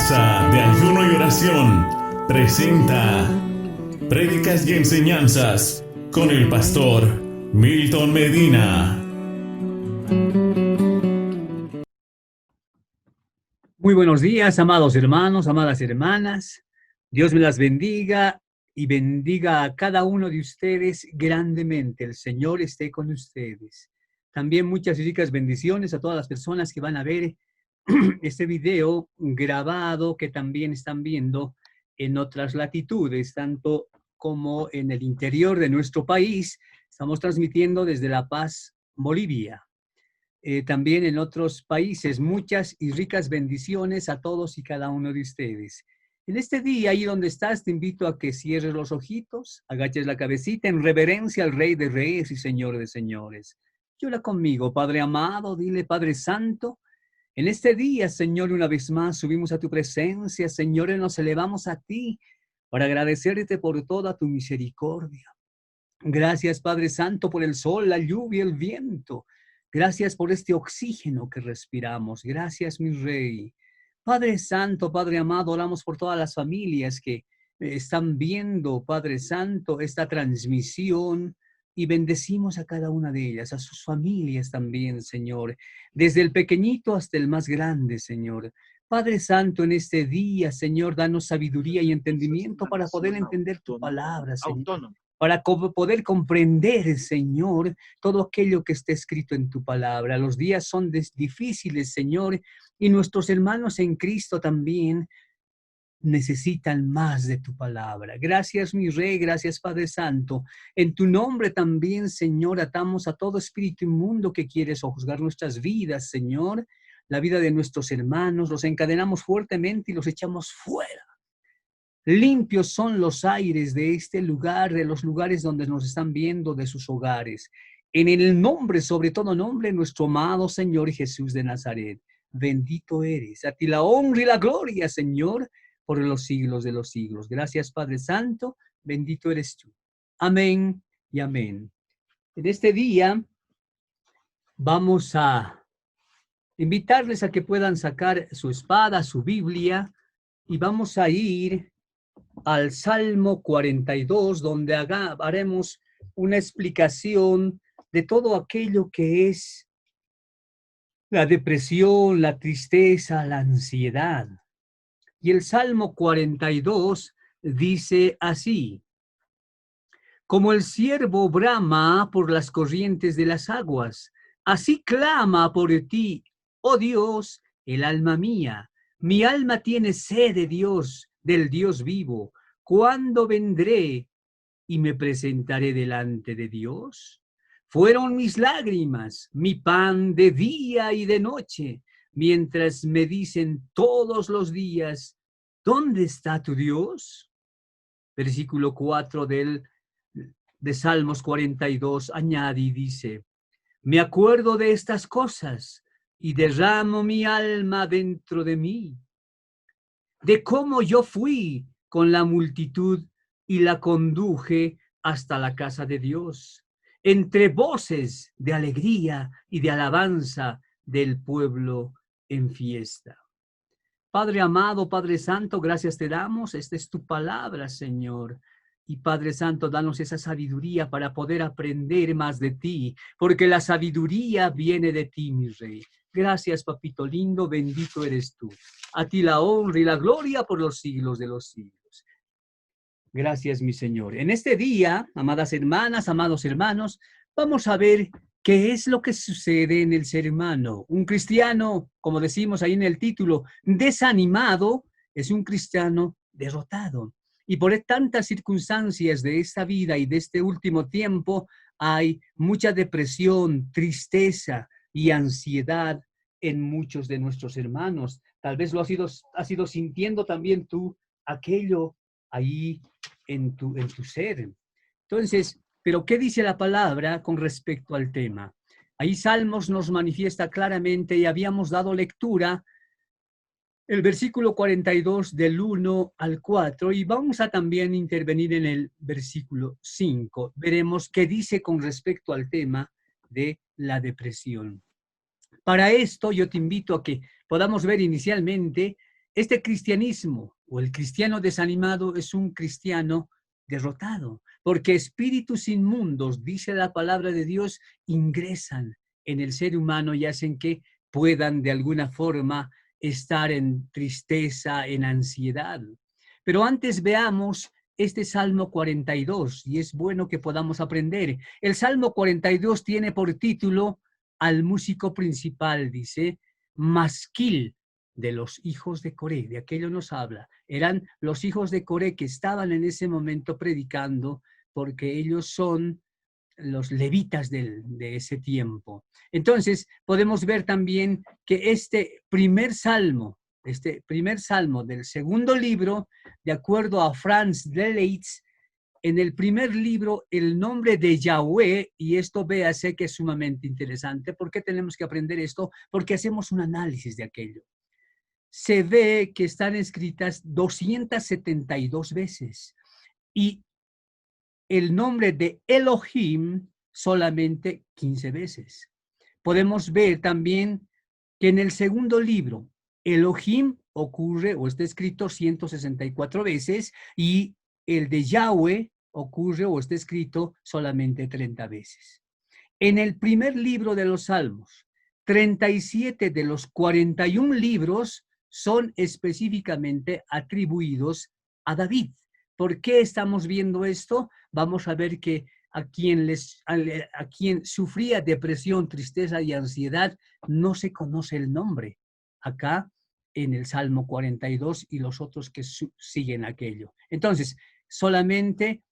Casa de Ayuno y Oración presenta Prédicas y Enseñanzas con el pastor Milton Medina. Muy buenos días, amados hermanos, amadas hermanas. Dios me las bendiga y bendiga a cada uno de ustedes grandemente. El Señor esté con ustedes. También muchas y ricas bendiciones a todas las personas que van a ver este video grabado, que también están viendo en otras latitudes, tanto como en el interior de nuestro país. Estamos transmitiendo desde La Paz, Bolivia. También en otros países. Muchas y ricas bendiciones a todos y cada uno de ustedes. En este día, ahí donde estás, te invito a que cierres los ojitos, agaches la cabecita en reverencia al Rey de Reyes y Señor de Señores. Llora conmigo, Padre amado, dile, Padre Santo, en este día, Señor, una vez más subimos a tu presencia, Señor, y nos elevamos a ti para agradecerte por toda tu misericordia. Gracias, Padre Santo, por el sol, la lluvia, el viento. Gracias por este oxígeno que respiramos. Gracias, mi Rey. Padre Santo, Padre amado, oramos por todas las familias que están viendo, Padre Santo, esta transmisión y bendecimos a cada una de ellas, a sus familias también, Señor, desde el pequeñito hasta el más grande, Señor. Padre Santo, en este día, Señor, danos sabiduría y entendimiento para poder entender tu palabra, Señor. Para poder comprender, Señor, todo aquello que está escrito en tu palabra. Los días son difíciles, Señor, y nuestros hermanos en Cristo también necesitan más de tu palabra. Gracias, mi Rey, gracias, Padre Santo. En tu nombre también, Señor, atamos a todo espíritu inmundo que quiere sojuzgar nuestras vidas, Señor, la vida de nuestros hermanos, los encadenamos fuertemente y los echamos fuera. Limpios son los aires de este lugar, de los lugares donde nos están viendo, de sus hogares. En el nombre, sobre todo nombre, nuestro amado Señor Jesús de Nazaret. Bendito eres. A ti la honra y la gloria, Señor, por los siglos de los siglos. Gracias, Padre Santo. Bendito eres tú. Amén y amén. En este día vamos a invitarles a que puedan sacar su espada, su Biblia, y vamos a ir al Salmo 42, donde haremos una explicación de todo aquello que es la depresión, la tristeza, la ansiedad. Y el Salmo 42 dice así: como el ciervo brama por las corrientes de las aguas, así clama por ti, oh Dios, el alma mía. Mi alma tiene sed de Dios, del Dios vivo. ¿Cuándo vendré y me presentaré delante de Dios? Fueron mis lágrimas, mi pan de día y de noche, mientras me dicen todos los días, ¿dónde está tu Dios? Versículo 4 de Salmos 42 añade y dice: me acuerdo de estas cosas y derramo mi alma dentro de mí, de cómo yo fui con la multitud y la conduje hasta la casa de Dios, entre voces de alegría y de alabanza del pueblo en fiesta. Padre amado, Padre Santo, gracias te damos. Esta es tu palabra, Señor. Y Padre Santo, danos esa sabiduría para poder aprender más de ti, porque la sabiduría viene de ti, mi Rey. Gracias, papito lindo, bendito eres tú. A ti la honra y la gloria por los siglos de los siglos. Gracias, mi Señor. En este día, amadas hermanas, amados hermanos, vamos a ver qué es lo que sucede en el ser humano. Un cristiano, como decimos ahí en el título, desanimado, es un cristiano derrotado. Y por tantas circunstancias de esta vida y de este último tiempo, hay mucha depresión, tristeza y ansiedad en muchos de nuestros hermanos. Tal vez lo has ido sintiendo también tú, aquello ahí en tu ser. Entonces, pero ¿qué dice la palabra con respecto al tema? Ahí Salmos nos manifiesta claramente, y habíamos dado lectura el versículo 42 del 1 al 4, y vamos a también intervenir en el versículo 5. Veremos qué dice con respecto al tema de la depresión. Para esto yo te invito a que podamos ver inicialmente este cristianismo o el cristiano desanimado es un cristiano derrotado, porque espíritus inmundos, dice la palabra de Dios, ingresan en el ser humano y hacen que puedan de alguna forma estar en tristeza, en ansiedad. Pero antes veamos este Salmo 42, y es bueno que podamos aprender. El Salmo 42 tiene por título al músico principal, dice, Masquil de los hijos de Coré, de aquello nos habla. Eran los hijos de Coré que estaban en ese momento predicando, porque ellos son los levitas de ese tiempo. Entonces, podemos ver también que este primer salmo del segundo libro, de acuerdo a Franz Delitzsch, en el primer libro, el nombre de Yahweh, y esto véase que es sumamente interesante. ¿Por qué tenemos que aprender esto? Porque hacemos un análisis de aquello. Se ve que están escritas 272 veces y el nombre de Elohim solamente 15 veces. Podemos ver también que en el segundo libro, Elohim ocurre o está escrito 164 veces y el de Yahweh ocurre o está escrito solamente 30 veces. En el primer libro de los Salmos, 37 de los 41 libros son específicamente atribuidos a David. ¿Por qué estamos viendo esto? Vamos a ver que a quien sufría depresión, tristeza y ansiedad no se conoce el nombre. Acá en el Salmo 42 y los otros que siguen aquello. Entonces, solamente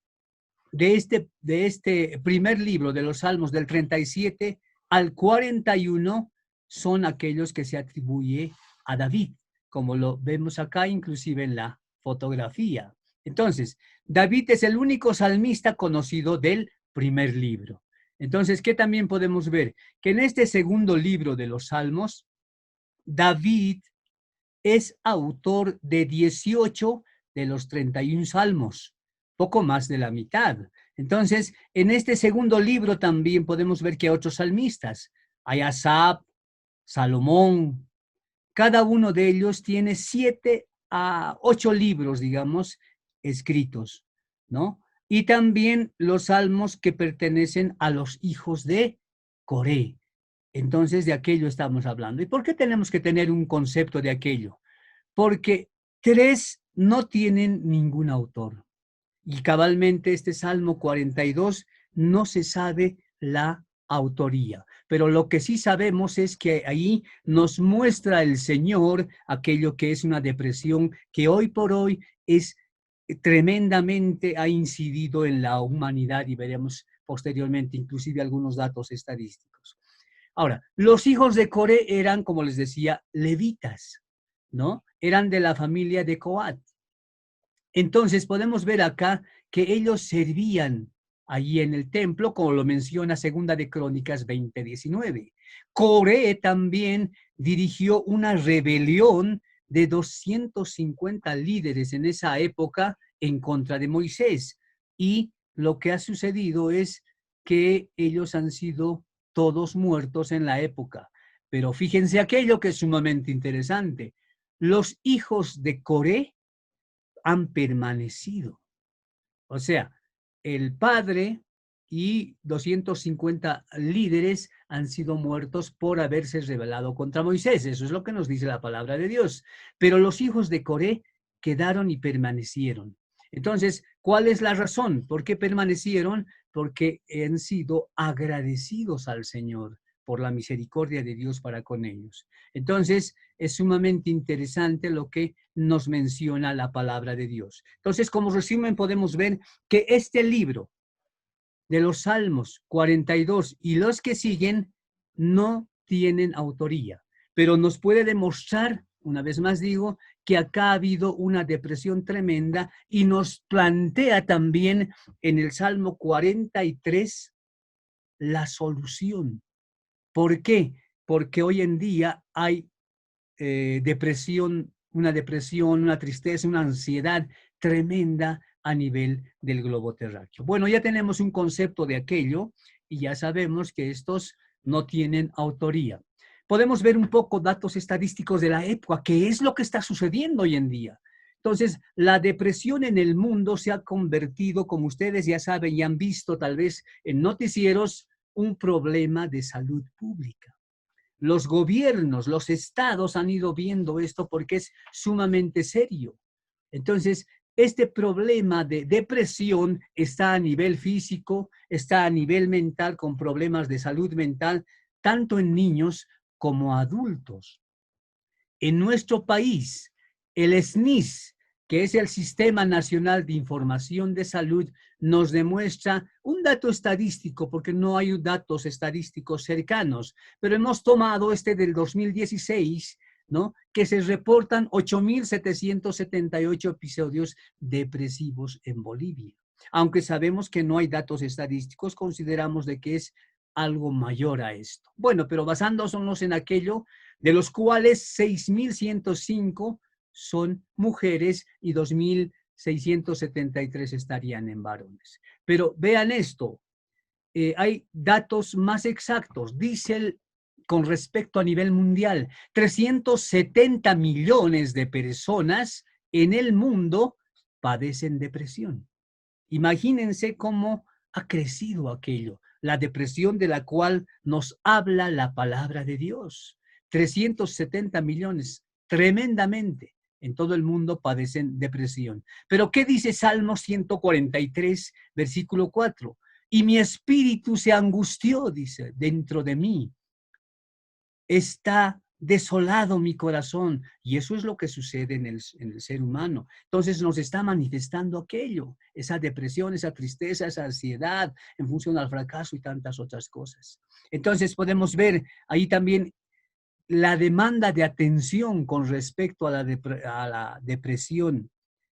de este primer libro de los Salmos del 37 al 41 son aquellos que se atribuye a David, como lo vemos acá inclusive en la fotografía. Entonces, David es el único salmista conocido del primer libro. Entonces, ¿qué también podemos ver? Que en este segundo libro de los Salmos, David es autor de 18 de los 31 salmos, poco más de la mitad. Entonces, en este segundo libro también podemos ver que hay otros salmistas. Hay Asaf, Salomón. Cada uno de ellos tiene 7 a 8 libros, digamos, escritos, ¿no? Y también los salmos que pertenecen a los hijos de Coré. Entonces, de aquello estamos hablando. ¿Y por qué tenemos que tener un concepto de aquello? Porque 3 no tienen ningún autor. Y cabalmente este Salmo 42 no se sabe la autoría. Pero lo que sí sabemos es que ahí nos muestra el Señor aquello que es una depresión que hoy por hoy es tremendamente ha incidido en la humanidad y veremos posteriormente inclusive algunos datos estadísticos. Ahora, los hijos de Coré eran, como les decía, levitas, ¿no? Eran de la familia de Coat. Entonces podemos ver acá que ellos servían allí en el templo, como lo menciona Segunda de Crónicas 20:19. Coré también dirigió una rebelión de 250 líderes en esa época en contra de Moisés. Y lo que ha sucedido es que ellos han sido todos muertos en la época. Pero fíjense aquello que es sumamente interesante. Los hijos de Coré han permanecido. O sea, el padre y 250 líderes han sido muertos por haberse rebelado contra Moisés. Eso es lo que nos dice la palabra de Dios. Pero los hijos de Coré quedaron y permanecieron. Entonces, ¿cuál es la razón? ¿Por qué permanecieron? Porque han sido agradecidos al Señor por la misericordia de Dios para con ellos. Entonces, es sumamente interesante lo que nos menciona la palabra de Dios. Entonces, como resumen, podemos ver que este libro de los Salmos 42 y los que siguen no tienen autoría, pero nos puede demostrar, una vez más digo, que acá ha habido una depresión tremenda y nos plantea también en el Salmo 43 la solución. ¿Por qué? Porque hoy en día hay depresión, una tristeza, una ansiedad tremenda a nivel del globo terráqueo. Bueno, ya tenemos un concepto de aquello y ya sabemos que estos no tienen autoría. podemos ver un poco datos estadísticos de la época, qué es lo que está sucediendo hoy en día. Entonces, la depresión en el mundo se ha convertido, como ustedes ya saben y han visto tal vez en noticieros, un problema de salud pública. Los gobiernos, los estados han ido viendo esto porque es sumamente serio. Entonces, este problema de depresión está a nivel físico, está a nivel mental, con problemas de salud mental, tanto en niños como adultos. En nuestro país, el SNIS, que es el Sistema Nacional de Información de Salud, nos demuestra un dato estadístico, porque no hay datos estadísticos cercanos, pero hemos tomado este del 2016, ¿no? Que se reportan 8.778 episodios depresivos en Bolivia. Aunque sabemos que no hay datos estadísticos, consideramos de que es algo mayor a esto. Bueno, pero basándonos en aquello, de los cuales 6.105 son mujeres y 2.673 estarían en varones. Pero vean esto, hay datos más exactos. Dice con respecto a nivel mundial, 370 millones de personas en el mundo padecen depresión. Imagínense cómo ha crecido aquello, la depresión de la cual nos habla la palabra de Dios. 370 millones, tremendamente. En todo el mundo padecen depresión. Pero ¿qué dice Salmo 143, versículo 4? Y mi espíritu se angustió, dice, dentro de mí. Está desolado mi corazón. Y eso es lo que sucede en el ser humano. Entonces nos está manifestando aquello, esa depresión, esa tristeza, esa ansiedad en función al fracaso y tantas otras cosas. Entonces podemos ver ahí también la demanda de atención con respecto a la depresión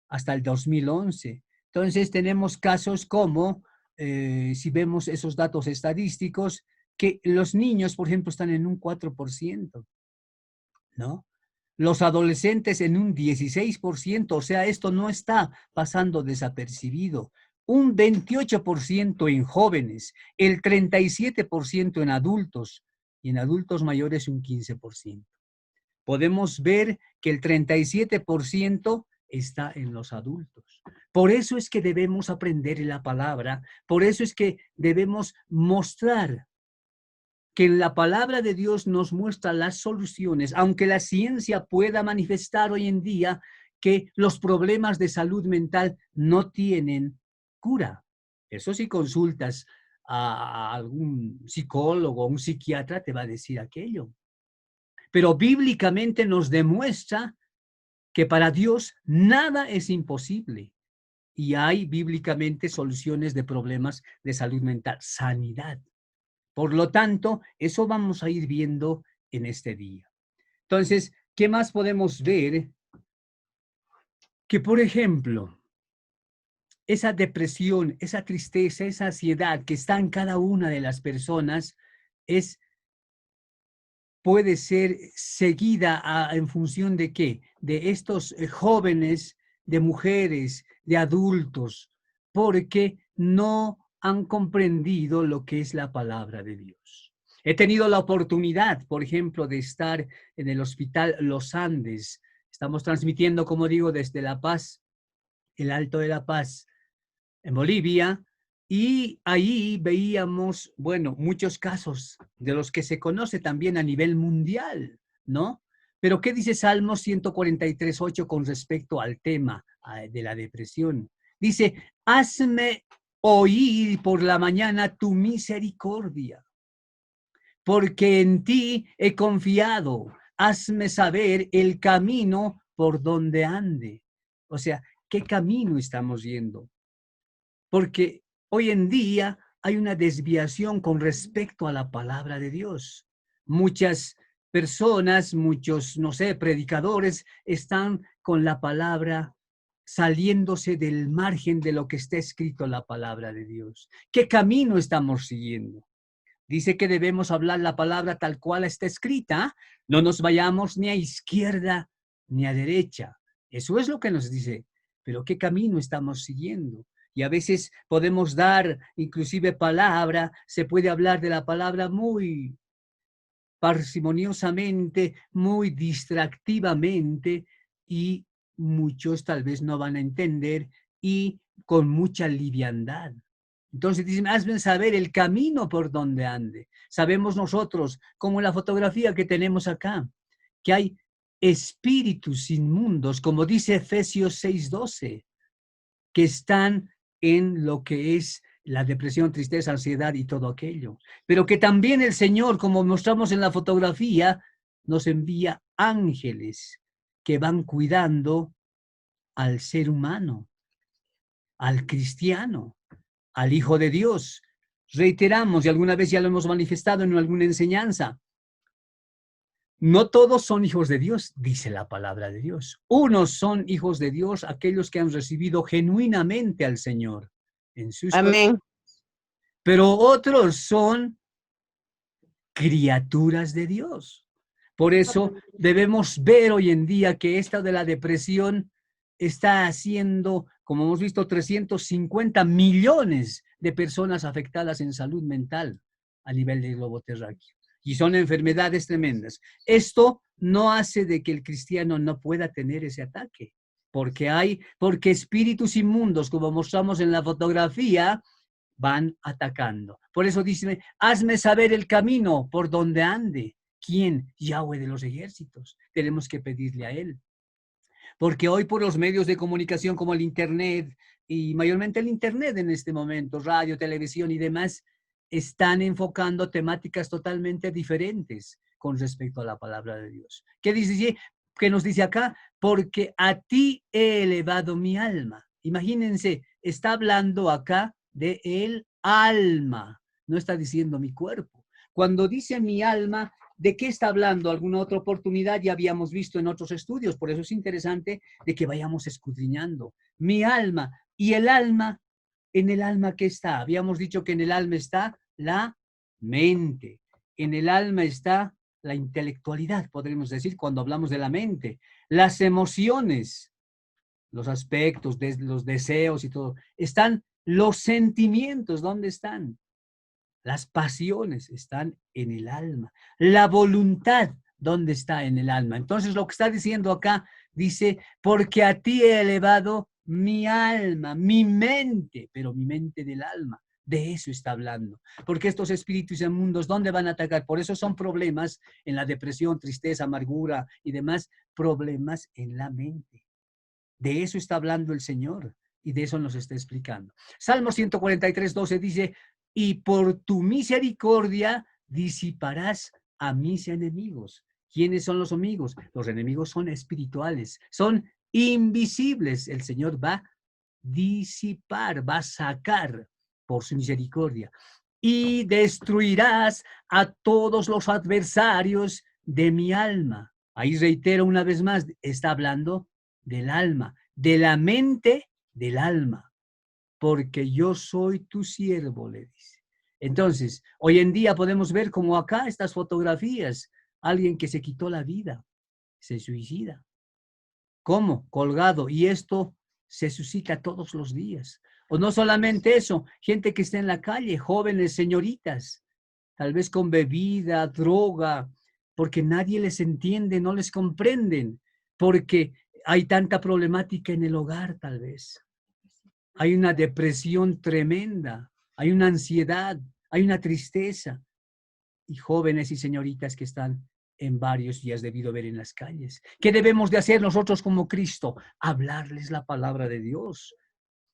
hasta el 2011. Entonces tenemos casos como, si vemos esos datos estadísticos, que los niños, por ejemplo, están en un 4%, ¿no? Los adolescentes en un 16%, o sea, esto no está pasando desapercibido. Un 28% en jóvenes, el 37% en adultos y en adultos mayores un 15%. Podemos ver que el 37% está en los adultos. Por eso es que debemos aprender la palabra, por eso es que debemos mostrar que en la palabra de Dios nos muestra las soluciones, aunque la ciencia pueda manifestar hoy en día que los problemas de salud mental no tienen cura. Eso si consultas a algún psicólogo o un psiquiatra te va a decir aquello. Pero bíblicamente nos demuestra que para Dios nada es imposible y hay bíblicamente soluciones de problemas de salud mental, sanidad. Por lo tanto, eso vamos a ir viendo en este día. Entonces, ¿qué más podemos ver? Que, por ejemplo, esa depresión, esa tristeza, esa ansiedad que está en cada una de las personas puede ser seguida en función de qué? De estos jóvenes, de mujeres, de adultos, porque no han comprendido lo que es la palabra de Dios. He tenido la oportunidad, por ejemplo, de estar en el Hospital Los Andes. Estamos transmitiendo, como digo, desde La Paz, el Alto de La Paz, en Bolivia, y ahí veíamos, bueno, muchos casos de los que se conoce también a nivel mundial, ¿no? Pero ¿qué dice Salmo 143:8 con respecto al tema de la depresión? Dice, hazme oír por la mañana tu misericordia, porque en ti he confiado, hazme saber el camino por donde ande. O sea, ¿qué camino estamos yendo? Porque hoy en día hay una desviación con respecto a la palabra de Dios. Muchas personas, muchos, no sé, predicadores están con la palabra saliéndose del margen de lo que está escrito en la palabra de Dios. ¿Qué camino estamos siguiendo? Dice que debemos hablar la palabra tal cual está escrita, no nos vayamos ni a izquierda ni a derecha. Eso es lo que nos dice. Pero ¿qué camino estamos siguiendo? Y a veces podemos dar inclusive palabra, se puede hablar de la palabra muy parsimoniosamente, muy distractivamente, y muchos tal vez no van a entender, y con mucha liviandad. Entonces dicen, hazme saber el camino por donde ande. Sabemos nosotros, como en la fotografía que tenemos acá, que hay espíritus inmundos, como dice Efesios 6:12, que están en lo que es la depresión, tristeza, ansiedad y todo aquello. Pero que también el Señor, como mostramos en la fotografía, nos envía ángeles que van cuidando al ser humano, al cristiano, al Hijo de Dios. Reiteramos, y alguna vez ya lo hemos manifestado en alguna enseñanza, no todos son hijos de Dios, dice la palabra de Dios. Unos son hijos de Dios, aquellos que han recibido genuinamente al Señor en sus corazones, Amén. pero otros son criaturas de Dios. Por eso debemos ver hoy en día que esta de la depresión está haciendo, como hemos visto, 350 millones de personas afectadas en salud mental a nivel del globo terráqueo. Y son enfermedades tremendas. Esto no hace de que el cristiano no pueda tener ese ataque, porque espíritus inmundos, como mostramos en la fotografía, van atacando. Por eso dice, hazme saber el camino por donde ande. ¿Quién? Yahweh de los ejércitos. Tenemos que pedirle a él. Porque hoy por los medios de comunicación como el Internet, y mayormente el Internet en este momento, radio, televisión y demás, están enfocando temáticas totalmente diferentes con respecto a la palabra de Dios. ¿Qué dice? ¿Qué nos dice acá? Porque a ti he elevado mi alma. Imagínense, está hablando acá de el alma, no está diciendo mi cuerpo. Cuando dice mi alma, ¿de qué está hablando? Alguna otra oportunidad ya habíamos visto en otros estudios, por eso es interesante de que vayamos escudriñando. Mi alma, y el alma, ¿en el alma qué está? Habíamos dicho que en el alma está la mente, en el alma está la intelectualidad, podríamos decir, cuando hablamos de la mente, las emociones, los aspectos, los deseos y todo. Están los sentimientos, ¿dónde están? Las pasiones están en el alma. La voluntad, ¿dónde está? En el alma. Entonces, lo que está diciendo acá, dice, porque a ti he elevado mi alma, mi mente, pero mi mente del alma. De eso está hablando. Porque estos espíritus inmundos, ¿dónde van a atacar? Por eso son problemas en la depresión, tristeza, amargura y demás, problemas en la mente. De eso está hablando el Señor y de eso nos está explicando. Salmo 143:12 dice, y por tu misericordia disiparás a mis enemigos. ¿Quiénes son los amigos? Los enemigos son espirituales, son invisibles. El Señor va a disipar, va a sacar por su misericordia. Y destruirás a todos los adversarios de mi alma. Ahí reitero una vez más, está hablando del alma, de la mente del alma, porque yo soy tu siervo, le dice. Entonces, hoy en día podemos ver como acá estas fotografías, alguien que se quitó la vida, se suicida. ¿Cómo? Colgado. Y esto se suscita todos los días. O no solamente eso, gente que está en la calle, jóvenes, señoritas, tal vez con bebida, droga, porque nadie les entiende, no les comprenden, porque hay tanta problemática en el hogar, tal vez. Hay una depresión tremenda, hay una ansiedad, hay una tristeza. Y jóvenes y señoritas que están en varios días debido a ver en las calles. ¿Qué debemos de hacer nosotros como Cristo? Hablarles la palabra de Dios.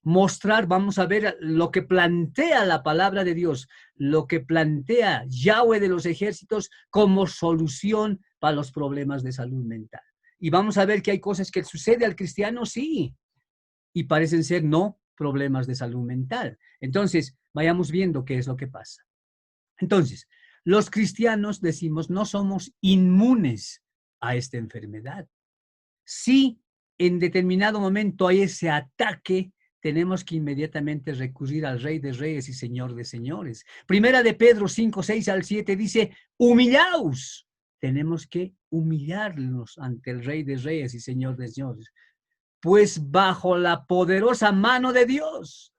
Mostrar, vamos a ver lo que plantea la palabra de Dios, lo que plantea Yahweh de los ejércitos como solución para los problemas de salud mental. Y vamos a ver que hay cosas que sucede al cristiano, sí, y parecen ser no problemas de salud mental. Entonces, vayamos viendo qué es lo que pasa. Entonces, los cristianos decimos no somos inmunes a esta enfermedad. Si en determinado momento hay ese ataque, tenemos que inmediatamente recurrir al Rey de Reyes y Señor de Señores. Primera de Pedro 5:6-7 dice, humillaos. Tenemos que humillarnos ante el Rey de Reyes y Señor de Señores. Pues bajo la poderosa mano de Dios,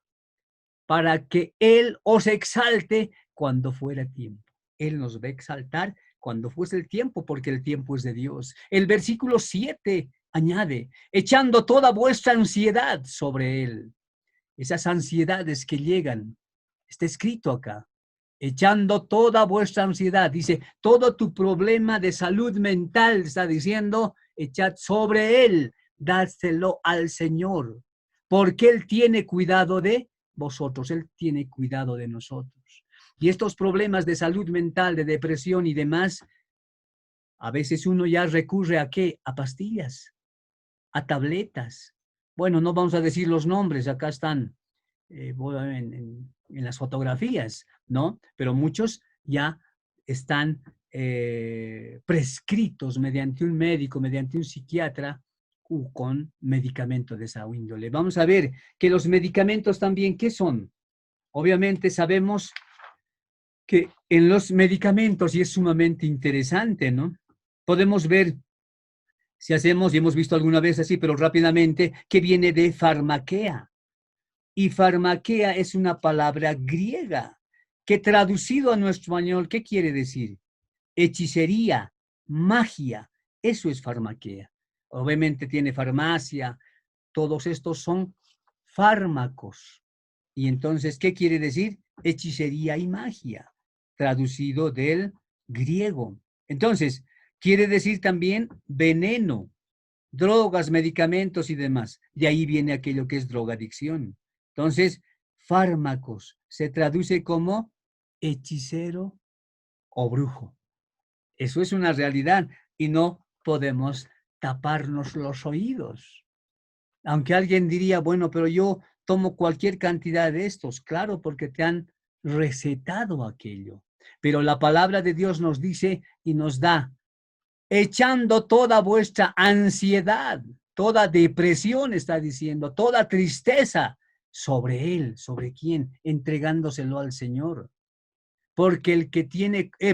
para que Él os exalte cuando fuera tiempo. Él nos va a exaltar cuando fuese el tiempo, porque el tiempo es de Dios. El versículo 7 añade, echando toda vuestra ansiedad sobre Él. Esas ansiedades que llegan, está escrito acá, echando toda vuestra ansiedad. Dice, todo tu problema de salud mental, está diciendo, echad sobre Él, dáselo al Señor, porque Él tiene cuidado de vosotros, Él tiene cuidado de nosotros. Y estos problemas de salud mental, de depresión y demás, a veces uno ya recurre a ¿qué? A pastillas, a tabletas. Bueno, no vamos a decir los nombres, acá están en las fotografías, ¿no? Pero muchos ya están prescritos mediante un médico, mediante un psiquiatra, con medicamentos de esa índole. Vamos a ver que los medicamentos también, ¿qué son? Obviamente sabemos que en los medicamentos, y es sumamente interesante, ¿no? Podemos ver, si hacemos, y hemos visto alguna vez así, pero rápidamente, que viene de farmaquea. Y farmaquea es una palabra griega que traducido a nuestro español, ¿qué quiere decir? Hechicería, magia, eso es farmaquea. Obviamente tiene farmacia, todos estos son fármacos. Y entonces, ¿qué quiere decir? Hechicería y magia, traducido del griego. Entonces, quiere decir también veneno, drogas, medicamentos y demás. De ahí viene aquello que es drogadicción. Entonces, fármacos se traduce como hechicero o brujo. Eso es una realidad y no podemos taparnos los oídos. Aunque alguien diría, bueno, pero yo tomo cualquier cantidad de estos, claro, porque te han recetado aquello. Pero la palabra de Dios nos dice y nos da, echando toda vuestra ansiedad, toda depresión, está diciendo, toda tristeza sobre Él, ¿sobre quién? Entregándoselo al Señor. Porque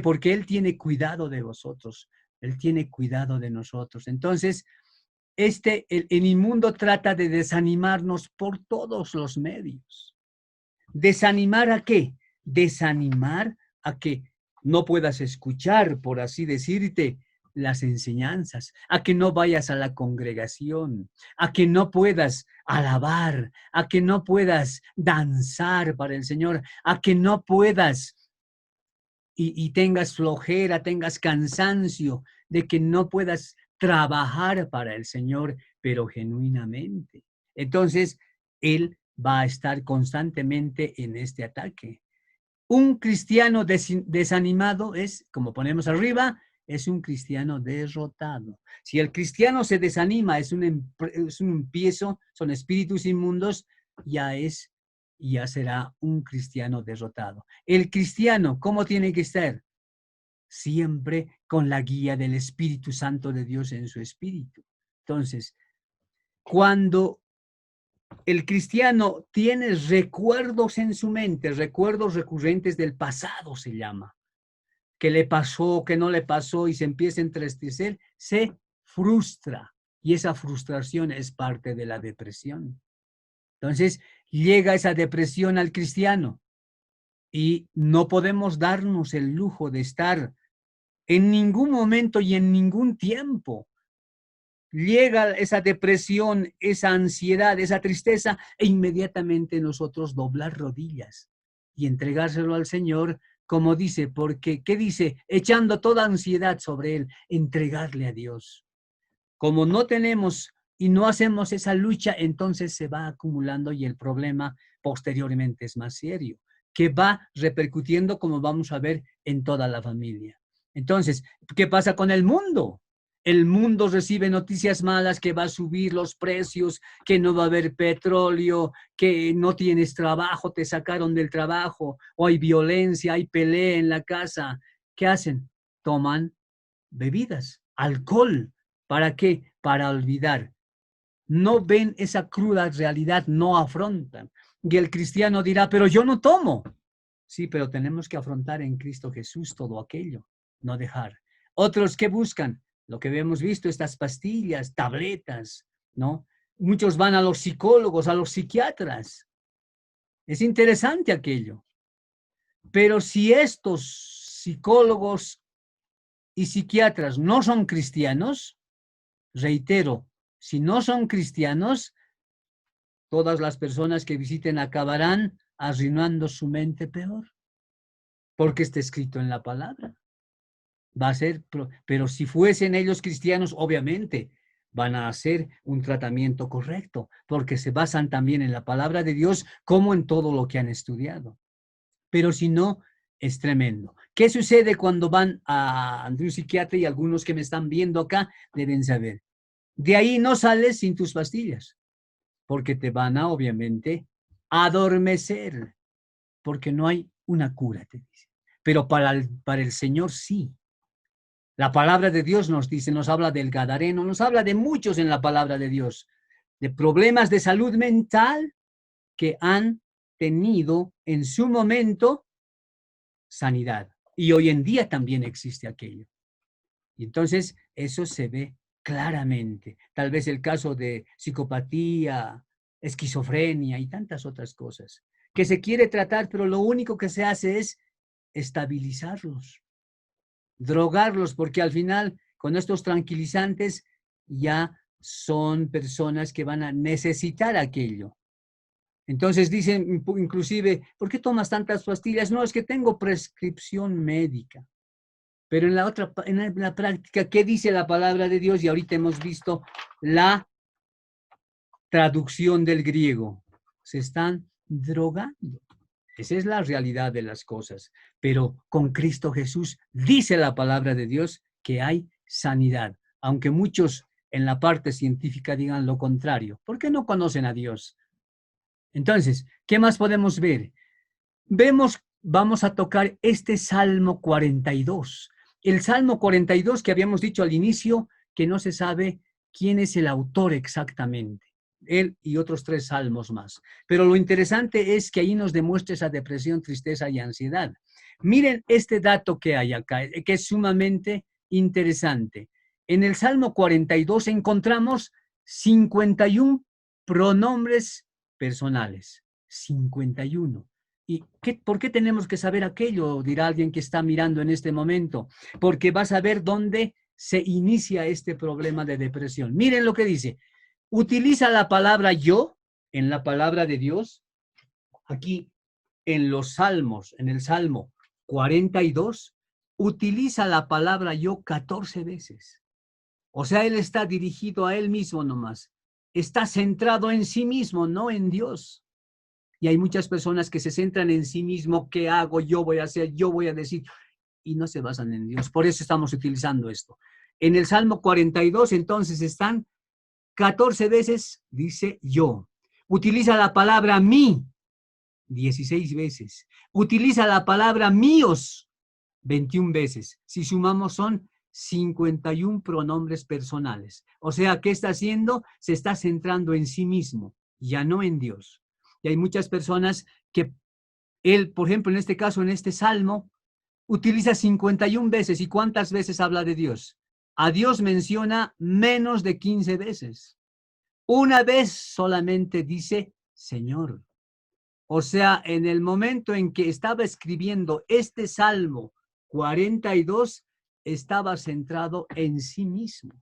porque Él tiene cuidado de vosotros, Él tiene cuidado de nosotros. Entonces, el inmundo trata de desanimarnos por todos los medios. ¿Desanimar a qué? Desanimar a que no puedas escuchar, por así decirte, las enseñanzas, a que no vayas a la congregación, a que no puedas alabar, a que no puedas danzar para el Señor, a que no puedas y tengas flojera, tengas cansancio, de que no puedas trabajar para el Señor, pero genuinamente. Entonces, Él va a estar constantemente en este ataque. Un cristiano desanimado es, como ponemos arriba, es un cristiano derrotado. Si el cristiano se desanima, es un empiezo, son espíritus inmundos, ya será un cristiano derrotado. El cristiano, ¿cómo tiene que ser? Siempre con la guía del Espíritu Santo de Dios en su espíritu. Entonces, cuando el cristiano tiene recuerdos en su mente, recuerdos recurrentes del pasado se llama, que le pasó, que no le pasó y se empieza a entristecer, se frustra y esa frustración es parte de la depresión. Entonces llega esa depresión al cristiano y no podemos darnos el lujo de estar en ningún momento y en ningún tiempo. Llega esa depresión, esa ansiedad, esa tristeza e inmediatamente nosotros doblar rodillas y entregárselo al Señor, como dice, porque, ¿qué dice? Echando toda ansiedad sobre Él, entregarle a Dios. Como no tenemos y no hacemos esa lucha, entonces se va acumulando y el problema posteriormente es más serio, que va repercutiendo, como vamos a ver, en toda la familia. Entonces, ¿qué pasa con el mundo? El mundo recibe noticias malas que va a subir los precios, que no va a haber petróleo, que no tienes trabajo, te sacaron del trabajo, o hay violencia, hay pelea en la casa. ¿Qué hacen? Toman bebidas, alcohol. ¿Para qué? Para olvidar. No ven esa cruda realidad, no afrontan. Y el cristiano dirá, pero yo no tomo. Sí, pero tenemos que afrontar en Cristo Jesús todo aquello, no dejar. Otros que buscan, lo que hemos visto, estas pastillas, tabletas, ¿no? Muchos van a los psicólogos, a los psiquiatras. Es interesante aquello. Pero si estos psicólogos y psiquiatras no son cristianos, reitero, si no son cristianos, todas las personas que visiten acabarán arruinando su mente peor, porque está escrito en la palabra. Va a ser, pero si fuesen ellos cristianos, obviamente van a hacer un tratamiento correcto, porque se basan también en la palabra de Dios como en todo lo que han estudiado. Pero si no, es tremendo. ¿Qué sucede cuando van a un psiquiatra? Y algunos que me están viendo acá deben saber. De ahí no sales sin tus pastillas, porque te van a, obviamente, adormecer, porque no hay una cura, te dice. Pero para el Señor sí. La palabra de Dios nos dice, nos habla del Gadareno, nos habla de muchos en la palabra de Dios, de problemas de salud mental que han tenido en su momento sanidad. Y hoy en día también existe aquello. Y entonces eso se ve claramente. Tal vez el caso de psicopatía, esquizofrenia y tantas otras cosas que se quiere tratar, pero lo único que se hace es estabilizarlos, drogarlos, porque al final con estos tranquilizantes ya son personas que van a necesitar aquello. Entonces dicen inclusive, ¿por qué tomas tantas pastillas? No, es que tengo prescripción médica. Pero en la práctica, ¿qué dice la palabra de Dios? Y ahorita hemos visto la traducción del griego. Se están drogando. Esa es la realidad de las cosas. Pero con Cristo Jesús dice la palabra de Dios que hay sanidad. Aunque muchos en la parte científica digan lo contrario. ¿Por qué no conocen a Dios? Entonces, ¿qué más podemos ver? Vamos a tocar este Salmo 42. El Salmo 42 que habíamos dicho al inicio, que no se sabe quién es el autor exactamente. Él y otros 3 salmos más. Pero lo interesante es que ahí nos demuestra esa depresión, tristeza y ansiedad. Miren este dato que hay acá, que es sumamente interesante. En el Salmo 42 encontramos 51 pronombres personales. 51. ¿Y por qué tenemos que saber aquello? Dirá alguien que está mirando en este momento. Porque vas a ver dónde se inicia este problema de depresión. Miren lo que dice. Utiliza la palabra yo en la palabra de Dios. Aquí en los salmos, en el Salmo 42, utiliza la palabra yo 14 veces. O sea, él está dirigido a él mismo nomás. Está centrado en sí mismo, no en Dios. Y hay muchas personas que se centran en sí mismo, ¿qué hago? Yo voy a hacer, yo voy a decir, y no se basan en Dios. Por eso estamos utilizando esto. En el Salmo 42, entonces, están 14 veces, dice yo. Utiliza la palabra mí, 16 veces. Utiliza la palabra míos, 21 veces. Si sumamos son 51 pronombres personales. O sea, ¿qué está haciendo? Se está centrando en sí mismo, ya no en Dios. Y hay muchas personas que él, por ejemplo, en este caso, en este salmo, utiliza 51 veces. ¿Y cuántas veces habla de Dios? A Dios menciona menos de 15 veces. Una vez solamente dice Señor. O sea, en el momento en que estaba escribiendo este Salmo 42, estaba centrado en sí mismo.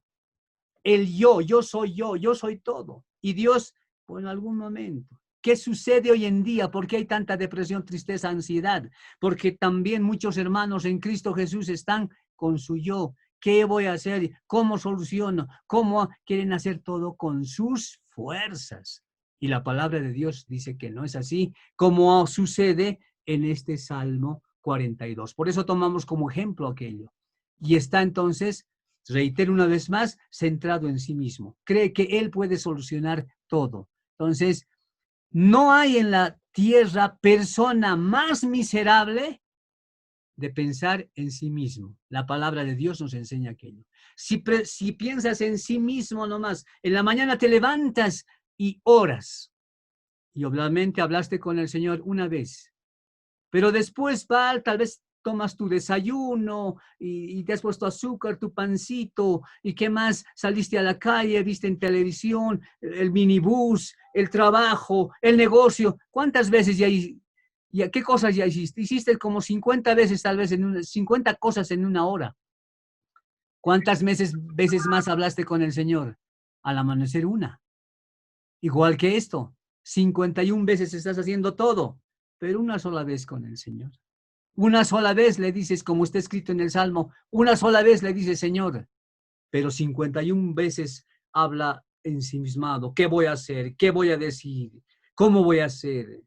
El yo soy todo. Y Dios, por algún momento. ¿Qué sucede hoy en día? ¿Por qué hay tanta depresión, tristeza, ansiedad? Porque también muchos hermanos en Cristo Jesús están con su yo. ¿Qué voy a hacer? ¿Cómo soluciono? ¿Cómo quieren hacer todo con sus fuerzas? Y la palabra de Dios dice que no es así, como sucede en este Salmo 42. Por eso tomamos como ejemplo aquello. Y está entonces, reitero una vez más, centrado en sí mismo. Cree que él puede solucionar todo. Entonces, no hay en la tierra persona más miserable de pensar en sí mismo. La palabra de Dios nos enseña aquello. Si piensas en sí mismo nomás, en la mañana te levantas y oras. Y obviamente hablaste con el Señor una vez. Pero después tal vez tomas tu desayuno y te has puesto azúcar, tu pancito, y qué más, saliste a la calle, viste en televisión, el minibús, el trabajo, el negocio. ¿Cuántas veces ya qué cosas ya hiciste? Hiciste como 50 veces, tal vez 50 cosas en una hora. ¿Cuántas veces más hablaste con el Señor? Al amanecer una. Igual que esto, 51 veces estás haciendo todo, pero una sola vez con el Señor. Una sola vez le dices, como está escrito en el Salmo, una sola vez le dices, Señor, pero 51 veces habla ensimismado. ¿Qué voy a hacer? ¿Qué voy a decir? ¿Cómo voy a hacer?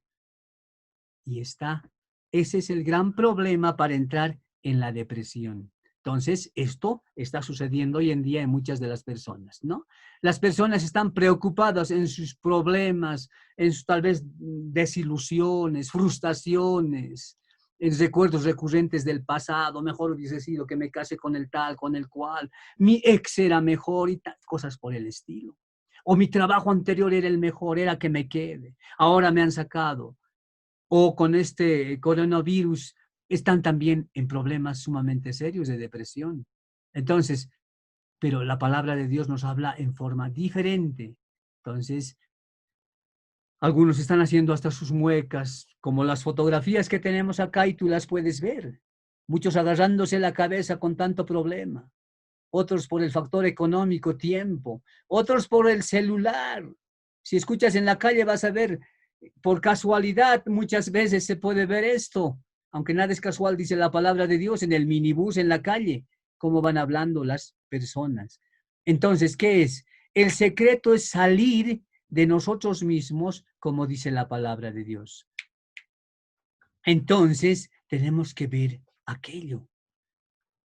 Y ese es el gran problema para entrar en la depresión. Entonces, esto está sucediendo hoy en día en muchas de las personas, ¿no? Las personas están preocupadas en sus problemas, en sus tal vez desilusiones, frustraciones, en recuerdos recurrentes del pasado. Mejor hubiese sido que me case con el tal, con el cual, mi ex era mejor y cosas por el estilo. O mi trabajo anterior era el mejor, era que me quede. Ahora me han sacado. O con este coronavirus están también en problemas sumamente serios de depresión. Entonces, pero la palabra de Dios nos habla en forma diferente. Entonces, algunos están haciendo hasta sus muecas, como las fotografías que tenemos acá y tú las puedes ver. Muchos agarrándose la cabeza con tanto problema. Otros por el factor económico, tiempo. Otros por el celular. Si escuchas en la calle vas a ver, por casualidad, muchas veces se puede ver esto, aunque nada es casual, dice la palabra de Dios, en el minibús, en la calle, cómo van hablando las personas. Entonces, ¿qué es? El secreto es salir de nosotros mismos, como dice la palabra de Dios. Entonces, tenemos que ver aquello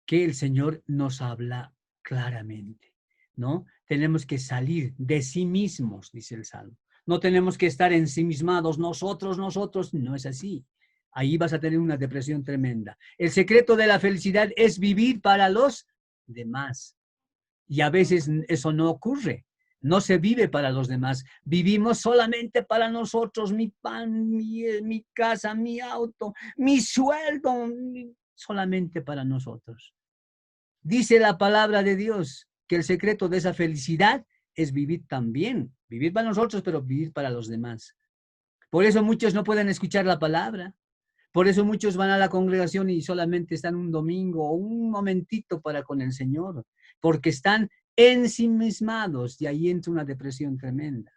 que el Señor nos habla claramente, ¿no? Tenemos que salir de sí mismos, dice el Salmo. No tenemos que estar ensimismados, nosotros, no es así. Ahí vas a tener una depresión tremenda. El secreto de la felicidad es vivir para los demás. Y a veces eso no ocurre. No se vive para los demás. Vivimos solamente para nosotros, mi pan, mi casa, mi auto, mi sueldo, solamente para nosotros. Dice la palabra de Dios que el secreto de esa felicidad es vivir también, vivir para nosotros, pero vivir para los demás. Por eso muchos no pueden escuchar la palabra. Por eso muchos van a la congregación y solamente están un domingo o un momentito para con el Señor, porque están ensimismados y ahí entra una depresión tremenda.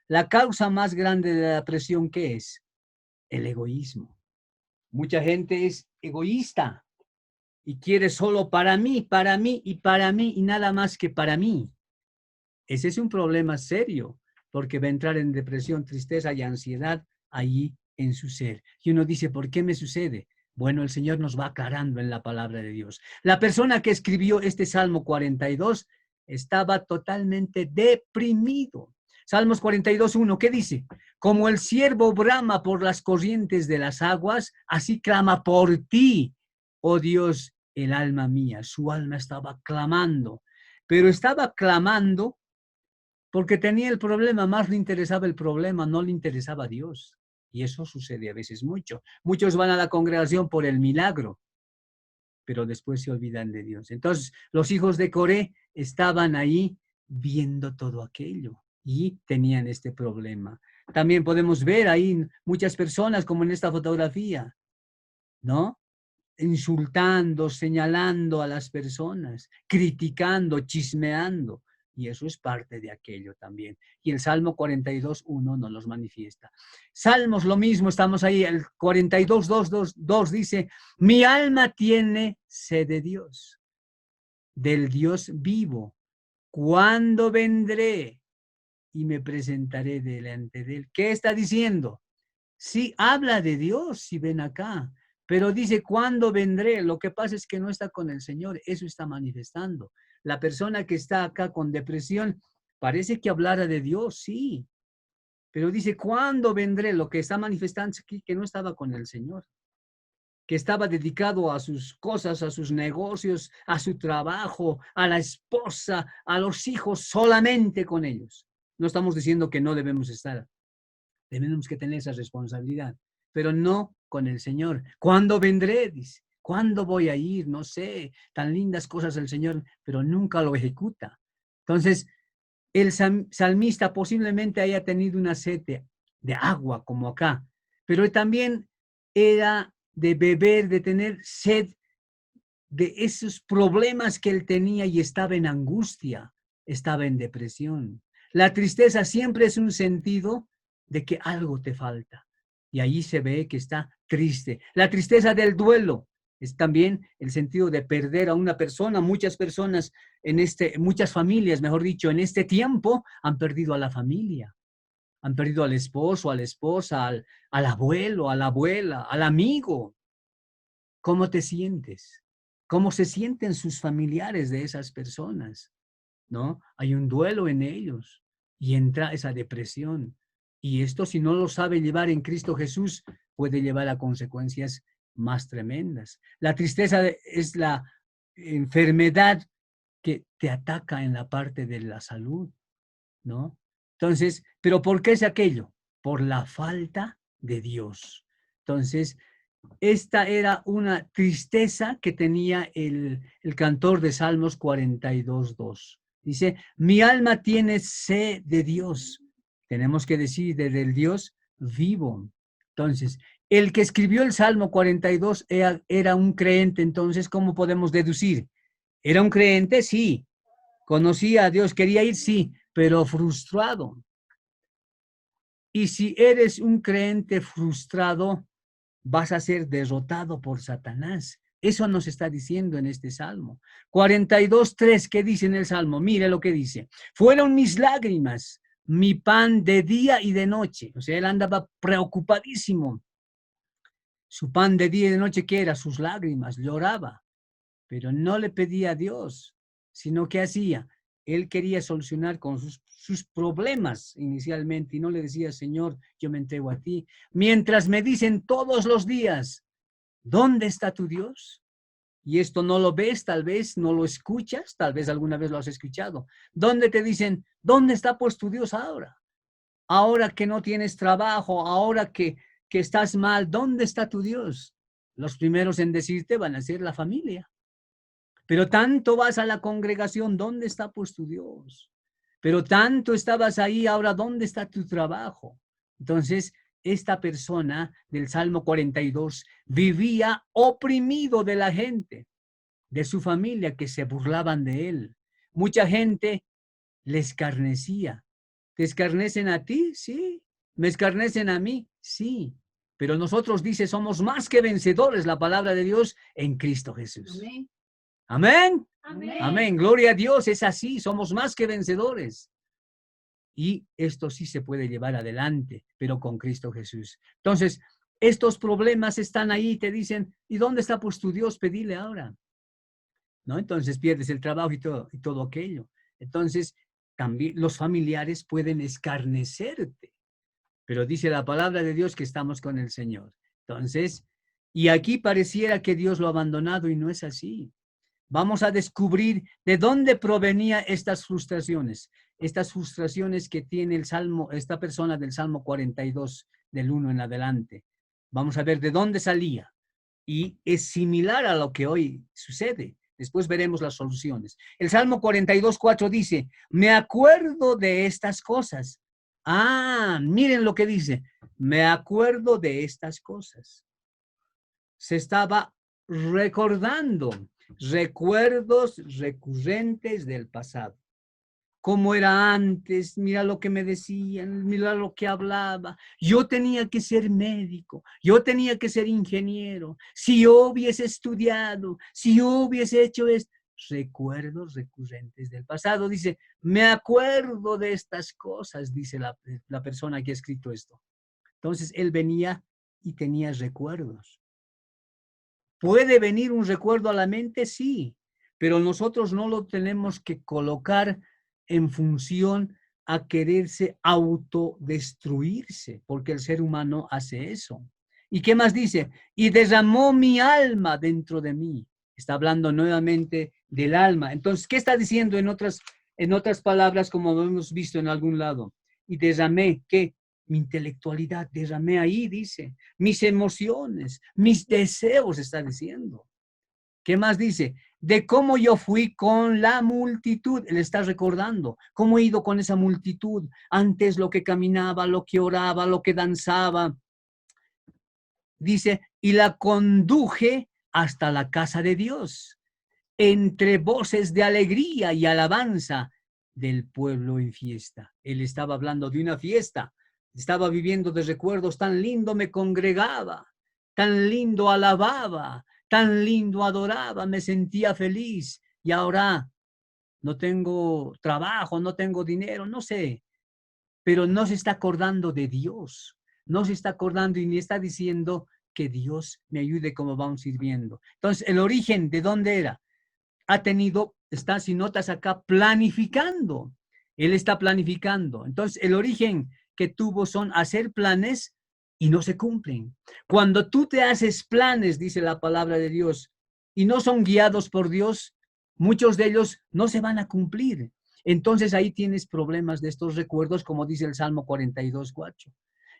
La causa más grande de la depresión, ¿qué es? El egoísmo. Mucha gente es egoísta y quiere solo para mí y para mí y nada más que para mí. Ese es un problema serio, porque va a entrar en depresión, tristeza y ansiedad allí en su ser. Y uno dice, ¿por qué me sucede? Bueno, el Señor nos va aclarando en la palabra de Dios. La persona que escribió este Salmo 42 estaba totalmente deprimido. Salmos 42:1, ¿qué dice? Como el ciervo brama por las corrientes de las aguas, así clama por ti, oh Dios, el alma mía. Su alma estaba clamando, pero estaba clamando porque tenía el problema, más le interesaba el problema, no le interesaba a Dios. Y eso sucede a veces mucho. Muchos van a la congregación por el milagro, pero después se olvidan de Dios. Entonces, los hijos de Coré estaban ahí viendo todo aquello y tenían este problema. También podemos ver ahí muchas personas, como en esta fotografía, ¿no? Insultando, señalando a las personas, criticando, chismeando. Y eso es parte de aquello también. Y el Salmo 42:1 nos los manifiesta. Salmos lo mismo, estamos ahí, el 42:2 dice, mi alma tiene sed de Dios, del Dios vivo. ¿Cuándo vendré y me presentaré delante de él? ¿Qué está diciendo? Sí, habla de Dios, si ven acá, pero dice, ¿cuándo vendré? Lo que pasa es que no está con el Señor, eso está manifestando. La persona que está acá con depresión, parece que hablara de Dios, sí, pero dice, ¿cuándo vendré? Lo que está manifestando aquí, que no estaba con el Señor, que estaba dedicado a sus cosas, a sus negocios, a su trabajo, a la esposa, a los hijos, solamente con ellos. No estamos diciendo que no debemos estar. Tenemos que tener esa responsabilidad, pero no con el Señor. ¿Cuándo vendré? Dice. ¿Cuándo voy a ir? No sé, tan lindas cosas el Señor, pero nunca lo ejecuta. Entonces, el salmista posiblemente haya tenido una sed de agua, como acá, pero también era de beber, de tener sed de esos problemas que él tenía y estaba en angustia, estaba en depresión. La tristeza siempre es un sentido de que algo te falta. Y ahí se ve que está triste. La tristeza del duelo es también el sentido de perder a una persona. Muchas personas muchas familias, mejor dicho, en este tiempo han perdido a la familia. Han perdido al esposo, a la esposa, al abuelo, a la abuela, al amigo. ¿Cómo te sientes? ¿Cómo se sienten sus familiares de esas personas? ¿No? Hay un duelo en ellos y entra esa depresión. Y esto, si no lo sabe llevar en Cristo Jesús, puede llevar a consecuencias más tremendas. La tristeza es la enfermedad que te ataca en la parte de la salud, ¿no? Entonces, ¿pero por qué es aquello? Por la falta de Dios. Entonces, esta era una tristeza que tenía el cantor de Salmos 42:2. Dice, mi alma tiene sed de Dios. Tenemos que decir del Dios vivo. Entonces, el que escribió el Salmo 42 era un creyente. Entonces, ¿cómo podemos deducir? ¿Era un creyente? Sí. ¿Conocía a Dios? ¿Quería ir? Sí, pero frustrado. Y si eres un creyente frustrado, vas a ser derrotado por Satanás. Eso nos está diciendo en este Salmo. 42:3, ¿qué dice en el Salmo? Mire lo que dice. Fueron mis lágrimas, mi pan de día y de noche. O sea, él andaba preocupadísimo. Su pan de día y de noche, ¿qué era? Sus lágrimas, lloraba. Pero no le pedía a Dios, sino que hacía. Él quería solucionar con sus problemas inicialmente y no le decía, Señor, yo me entrego a ti. Mientras me dicen todos los días, ¿dónde está tu Dios? Y esto no lo ves, tal vez no lo escuchas, tal vez alguna vez lo has escuchado. ¿Dónde te dicen, dónde está pues tu Dios ahora? Ahora que no tienes trabajo, ahora que estás mal, ¿dónde está tu Dios? Los primeros en decirte van a ser la familia. Pero tanto vas a la congregación, ¿dónde está pues tu Dios? Pero tanto estabas ahí, ahora ¿dónde está tu trabajo? Entonces, esta persona del Salmo 42 vivía oprimido de la gente, de su familia, que se burlaban de él. Mucha gente le escarnecía. ¿Te escarnecen a ti? Sí. ¿Me escarnecen a mí? Sí. Pero nosotros, dice, somos más que vencedores, la palabra de Dios, en Cristo Jesús. Amén. Amén. Amén. Amén. Gloria a Dios, es así, somos más que vencedores. Y esto sí se puede llevar adelante, pero con Cristo Jesús. Entonces, estos problemas están ahí y te dicen, ¿y dónde está pues tu Dios? Pedile ahora. ¿No? Entonces pierdes el trabajo y todo aquello. Entonces, también los familiares pueden escarnecerte, pero dice la palabra de Dios que estamos con el Señor. Entonces, y aquí pareciera que Dios lo ha abandonado y no es así. Vamos a descubrir de dónde provenía estas frustraciones que tiene esta persona del Salmo 42, del 1 en adelante. Vamos a ver de dónde salía. Y es similar a lo que hoy sucede. Después veremos las soluciones. El Salmo 42:4 dice, me acuerdo de estas cosas. Miren lo que dice. Me acuerdo de estas cosas. Se estaba recordando recuerdos recurrentes del pasado. Cómo era antes, mira lo que me decían, mira lo que hablaba. Yo tenía que ser médico, yo tenía que ser ingeniero. Si yo hubiese estudiado, si yo hubiese hecho esto. Recuerdos recurrentes del pasado. Dice, me acuerdo de estas cosas, dice la persona que ha escrito esto. Entonces, él venía y tenía recuerdos. ¿Puede venir un recuerdo a la mente? Sí, pero nosotros no lo tenemos que colocar en función a quererse autodestruirse, porque el ser humano hace eso. ¿Y qué más dice? Y derramó mi alma dentro de mí. Está hablando nuevamente del alma. Entonces, ¿qué está diciendo en otras palabras, como hemos visto en algún lado? Y derramé, ¿qué? Mi intelectualidad, derramé ahí, dice, mis emociones, mis deseos, está diciendo. ¿Qué más dice? De cómo yo fui con la multitud, él está recordando, cómo he ido con esa multitud, antes lo que caminaba, lo que oraba, lo que danzaba. Dice, y la conduje hasta la casa de Dios. entre voces de alegría y alabanza del pueblo en fiesta. Él estaba hablando de una fiesta, estaba viviendo de recuerdos, tan lindo me congregaba, tan lindo alababa, tan lindo adoraba, me sentía feliz y ahora no tengo trabajo, no tengo dinero, no sé, pero no se está acordando de Dios, no se está acordando y ni está diciendo que Dios me ayude como vamos sirviendo. Entonces, el origen, ¿de dónde era? Ha tenido, está, si notas acá, planificando. Él está planificando. Entonces, el origen que tuvo son hacer planes y no se cumplen. Cuando tú te haces planes, dice la palabra de Dios, y no son guiados por Dios, muchos de ellos no se van a cumplir. Entonces ahí tienes problemas de estos recuerdos, como dice el Salmo 42:4.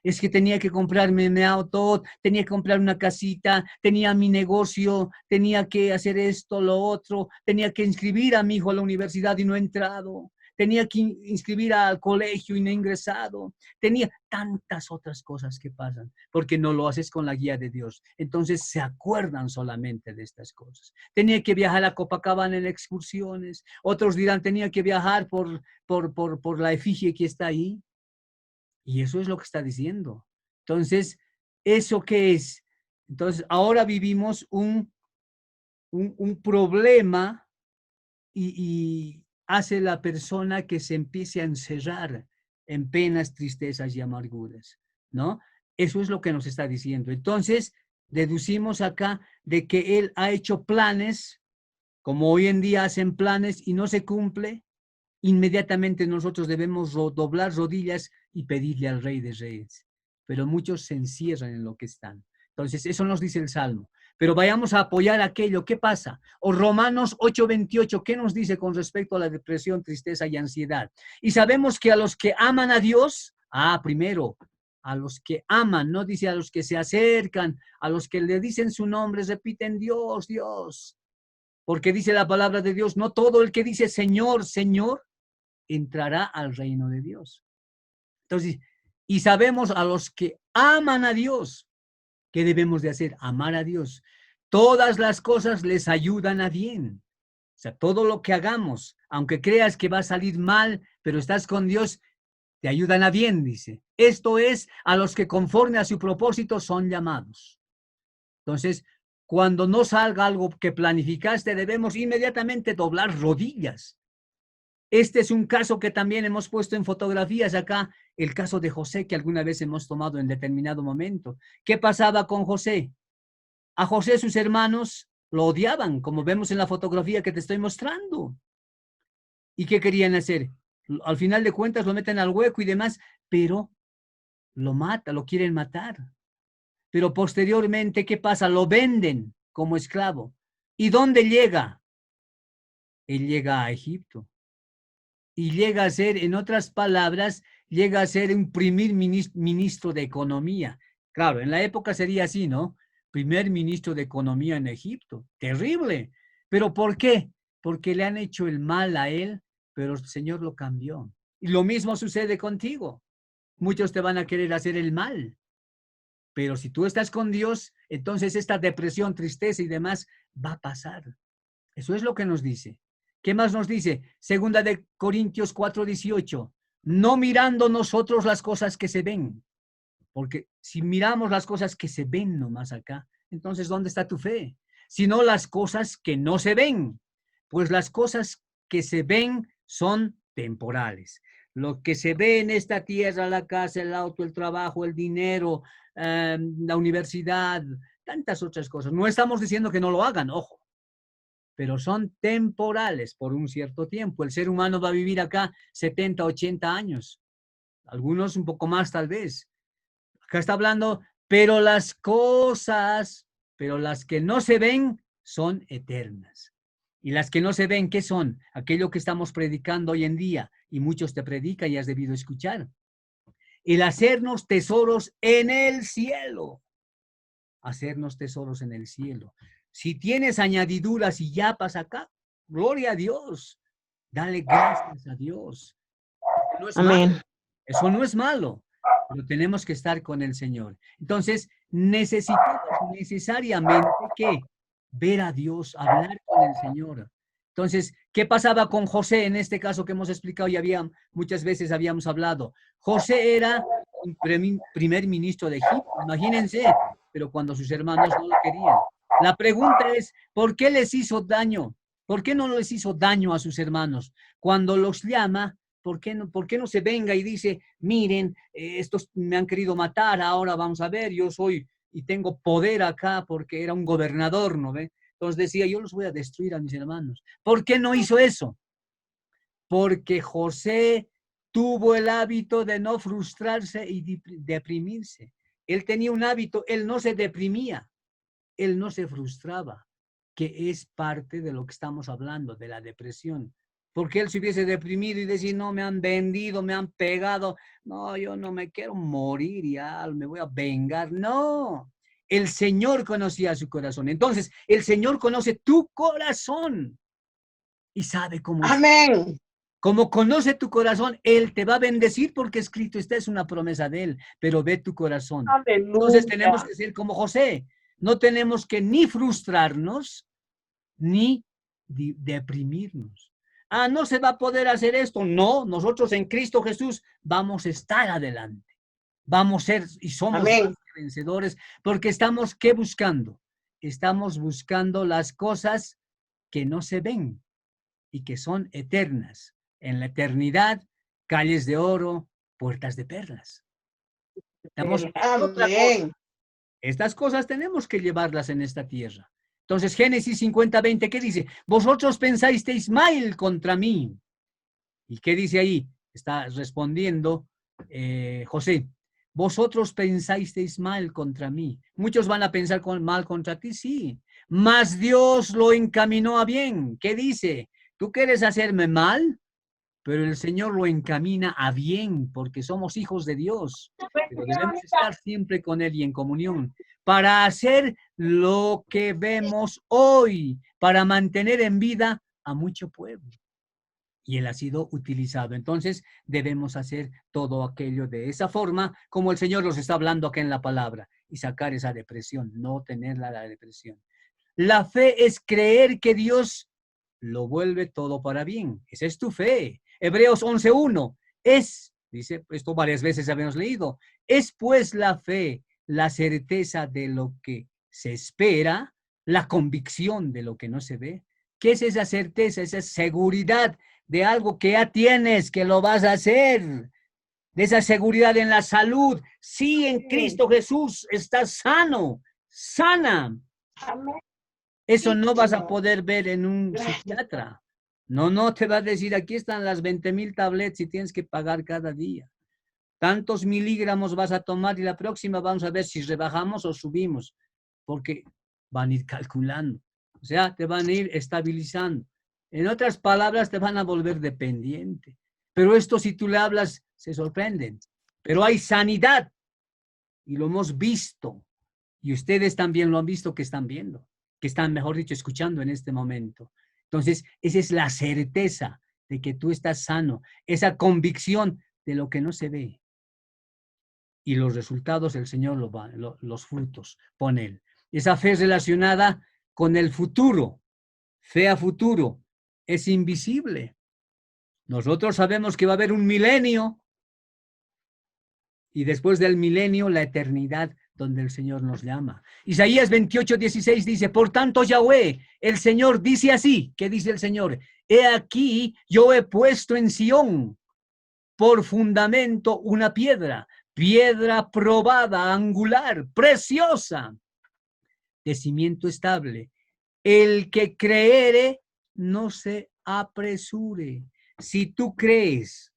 Es que tenía que comprarme mi auto, tenía que comprar una casita, tenía mi negocio, tenía que hacer esto, lo otro, tenía que inscribir a mi hijo a la universidad y no he entrado, tenía que inscribir al colegio y no he ingresado, tenía tantas otras cosas que pasan, porque no lo haces con la guía de Dios. Entonces se acuerdan solamente de estas cosas. Tenía que viajar a Copacabana en excursiones, otros dirán, tenía que viajar por la efigie que está ahí. Y eso es lo que está diciendo. Entonces, ¿eso qué es? Entonces, ahora vivimos un problema y hace la persona que se empiece a encerrar en penas, tristezas y amarguras, ¿no? Eso es lo que nos está diciendo. Entonces, deducimos acá de que él ha hecho planes, como hoy en día hacen planes y no se cumple, inmediatamente nosotros debemos doblar rodillas y pedirle al Rey de Reyes. Pero muchos se encierran en lo que están. Entonces, eso nos dice el Salmo. Pero vayamos a apoyar aquello. ¿Qué pasa? O Romanos 8:28, ¿qué nos dice con respecto a la depresión, tristeza y ansiedad? Y sabemos que a los que aman a Dios, primero, a los que aman, no dice a los que se acercan, a los que le dicen su nombre, repiten Dios, Dios. Porque dice la palabra de Dios, no todo el que dice Señor, Señor, entrará al reino de Dios. Entonces, y sabemos a los que aman a Dios, ¿qué debemos de hacer? Amar a Dios. Todas las cosas les ayudan a bien. O sea, todo lo que hagamos, aunque creas que va a salir mal, pero estás con Dios, te ayudan a bien, dice. Esto es a los que conforme a su propósito son llamados. Entonces, cuando no salga algo que planificaste, debemos inmediatamente doblar rodillas. Este es un caso que también hemos puesto en fotografías acá, el caso de José que alguna vez hemos tomado en determinado momento. ¿Qué pasaba con José? A José sus hermanos lo odiaban, como vemos en la fotografía que te estoy mostrando. ¿Y qué querían hacer? Al final de cuentas lo meten al hueco y demás, pero lo quieren matar. Pero posteriormente, ¿qué pasa? Lo venden como esclavo. ¿Y dónde llega? Él llega a Egipto. Y llega a ser, en otras palabras, llega a ser un primer ministro de Economía. Claro, en la época sería así, ¿no? Primer ministro de Economía en Egipto. Terrible. ¿Pero por qué? Porque le han hecho el mal a él, pero el Señor lo cambió. Y lo mismo sucede contigo. Muchos te van a querer hacer el mal. Pero si tú estás con Dios, entonces esta depresión, tristeza y demás va a pasar. Eso es lo que nos dice. ¿Qué más nos dice? Segunda de Corintios 4:18. No mirando nosotros las cosas que se ven. Porque si miramos las cosas que se ven nomás acá, entonces ¿dónde está tu fe? Sino las cosas que no se ven. Pues las cosas que se ven son temporales. Lo que se ve en esta tierra, la casa, el auto, el trabajo, el dinero, la universidad, tantas otras cosas. No estamos diciendo que no lo hagan, ojo, pero son temporales por un cierto tiempo. El ser humano va a vivir acá 70, 80 años, algunos un poco más tal vez. Acá está hablando, pero las que no se ven son eternas. Y las que no se ven, ¿qué son? Aquello que estamos predicando hoy en día, y muchos te predican y has debido escuchar. El hacernos tesoros en el cielo. Hacernos tesoros en el cielo. Si tienes añadiduras y yapas acá, gloria a Dios. Dale gracias a Dios. No es Amén. malo. Eso no es malo, pero tenemos que estar con el Señor. Entonces, necesitamos necesariamente que ver a Dios, hablar con del Señor. Entonces, ¿qué pasaba con José en este caso que hemos explicado y muchas veces habíamos hablado? José era un primer ministro de Egipto, imagínense, pero cuando sus hermanos no lo querían. La pregunta es, ¿por qué les hizo daño? ¿Por qué no les hizo daño a sus hermanos? Cuando los llama, por qué no se venga y dice, miren, estos me han querido matar, ahora vamos a ver, yo soy y tengo poder acá porque era un gobernador, ¿no ve? Entonces decía, yo los voy a destruir a mis hermanos. ¿Por qué no hizo eso? Porque José tuvo el hábito de no frustrarse y deprimirse. Él tenía un hábito, él no se deprimía, él no se frustraba, que es parte de lo que estamos hablando, de la depresión. Porque él se hubiese deprimido y decir, no, me han vendido, me han pegado, no, yo no me quiero morir ya, me voy a vengar. No, el Señor conocía su corazón. Entonces, el Señor conoce tu corazón y sabe cómo es. Amén. Como conoce tu corazón, Él te va a bendecir porque escrito, esta es una promesa de Él, pero ve tu corazón. Aleluya. Entonces tenemos que ser como José. No tenemos que ni frustrarnos, ni deprimirnos. Ah, no se va a poder hacer esto. No, nosotros en Cristo Jesús vamos a estar adelante. Vamos a ser y somos vencedores porque estamos, ¿qué buscando? Estamos buscando las cosas que no se ven y que son eternas. En la eternidad, calles de oro, puertas de perlas. Estamos otra cosa. Estas cosas tenemos que llevarlas en esta tierra. Entonces, Génesis 50:20, ¿qué dice? Vosotros pensasteis mal contra mí. ¿Y qué dice ahí? Está respondiendo José. Vosotros pensasteis mal contra mí. Muchos van a pensar mal contra ti, sí. Mas Dios lo encaminó a bien. ¿Qué dice? ¿Tú quieres hacerme mal? Pero el Señor lo encamina a bien, porque somos hijos de Dios. Pero debemos estar siempre con Él y en comunión, para hacer lo que vemos hoy, para mantener en vida a mucho pueblo. Y Él ha sido utilizado. Entonces, debemos hacer todo aquello de esa forma, como el Señor nos está hablando acá en la palabra, y sacar esa depresión, no tener la depresión. La fe es creer que Dios lo vuelve todo para bien. Esa es tu fe. Hebreos 11:1. Dice, esto varias veces habíamos leído, es pues la fe, la certeza de lo que se espera, la convicción de lo que no se ve. ¿Qué es esa certeza? Esa seguridad de algo que ya tienes, que lo vas a hacer. De esa seguridad en la salud. Sí, en Cristo Jesús estás sano, sana. Amén. Eso no vas a poder ver en un psiquiatra. No te va a decir, aquí están las 20,000 tablets y tienes que pagar cada día. Tantos miligramos vas a tomar y la próxima vamos a ver si rebajamos o subimos, porque van a ir calculando. O sea, te van a ir estabilizando. En otras palabras, te van a volver dependiente. Pero esto, si tú le hablas, se sorprenden. Pero hay sanidad y lo hemos visto. Y ustedes también lo han visto que están viendo, que están, mejor dicho, escuchando en este momento. Entonces, esa es la certeza de que tú estás sano, esa convicción de lo que no se ve. Y los resultados el Señor los frutos pone Él. Esa fe es relacionada con el futuro. Fe a futuro. Es invisible. Nosotros sabemos que va a haber un milenio y después del milenio la eternidad donde el Señor nos llama. Isaías 28:16 dice, por tanto Yahweh, el Señor dice así, ¿qué dice el Señor? He aquí, yo he puesto en Sión por fundamento una piedra probada, angular, preciosa, de cimiento estable. El que creere, no se apresure. Si tú crees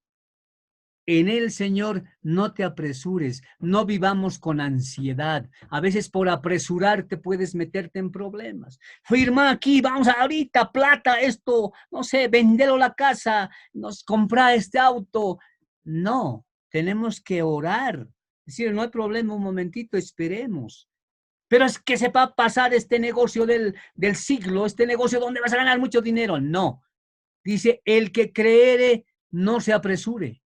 en el Señor, no te apresures, no vivamos con ansiedad. A veces por apresurarte puedes meterte en problemas. Firma aquí, vamos ahorita, plata, esto, no sé, vendelo la casa, nos compra este auto. No, tenemos que orar. Es decir, no hay problema, un momentito, esperemos. Pero es que se va a pasar este negocio del siglo, este negocio donde vas a ganar mucho dinero. No, dice, el que creere, no se apresure.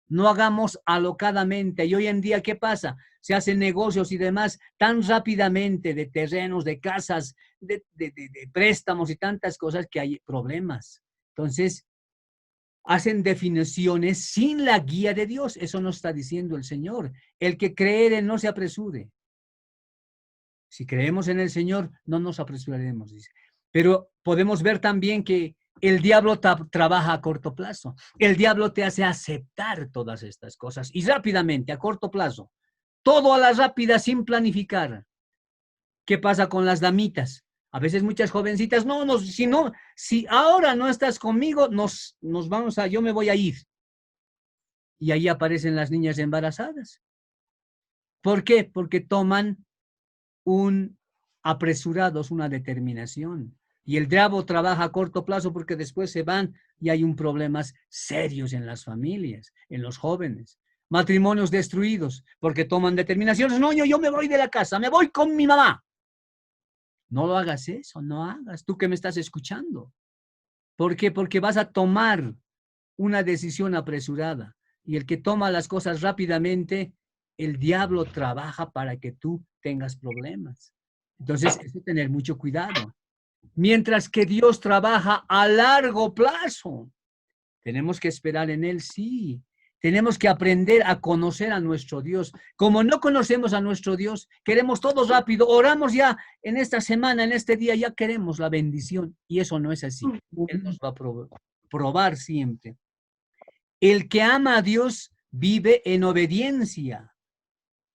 No hagamos alocadamente. Y hoy en día, ¿qué pasa? Se hacen negocios y demás tan rápidamente de terrenos, de casas, de préstamos y tantas cosas que hay problemas. Entonces, hacen definiciones sin la guía de Dios. Eso nos está diciendo el Señor. El que cree en él no se apresure. Si creemos en el Señor, no nos apresuraremos, dice. Pero podemos ver también que el diablo trabaja a corto plazo. El diablo te hace aceptar todas estas cosas y rápidamente, a corto plazo. Todo a la rápida, sin planificar. ¿Qué pasa con las damitas? A veces muchas jovencitas, no, si ahora no estás conmigo, nos vamos yo me voy a ir. Y ahí aparecen las niñas embarazadas. ¿Por qué? Porque toman apresurados, una determinación. Y el diablo trabaja a corto plazo porque después se van y hay problemas serios en las familias, en los jóvenes. Matrimonios destruidos porque toman determinaciones. No, yo me voy de la casa, me voy con mi mamá. No lo hagas eso, no hagas. Tú que me estás escuchando. ¿Por qué? Porque vas a tomar una decisión apresurada. Y el que toma las cosas rápidamente, el diablo trabaja para que tú tengas problemas. Entonces, hay que tener mucho cuidado. Mientras que Dios trabaja a largo plazo, tenemos que esperar en Él, sí. Tenemos que aprender a conocer a nuestro Dios. Como no conocemos a nuestro Dios, queremos todo rápido. Oramos ya en esta semana, en este día, ya queremos la bendición. Y eso no es así. Él nos va a probar siempre. El que ama a Dios vive en obediencia.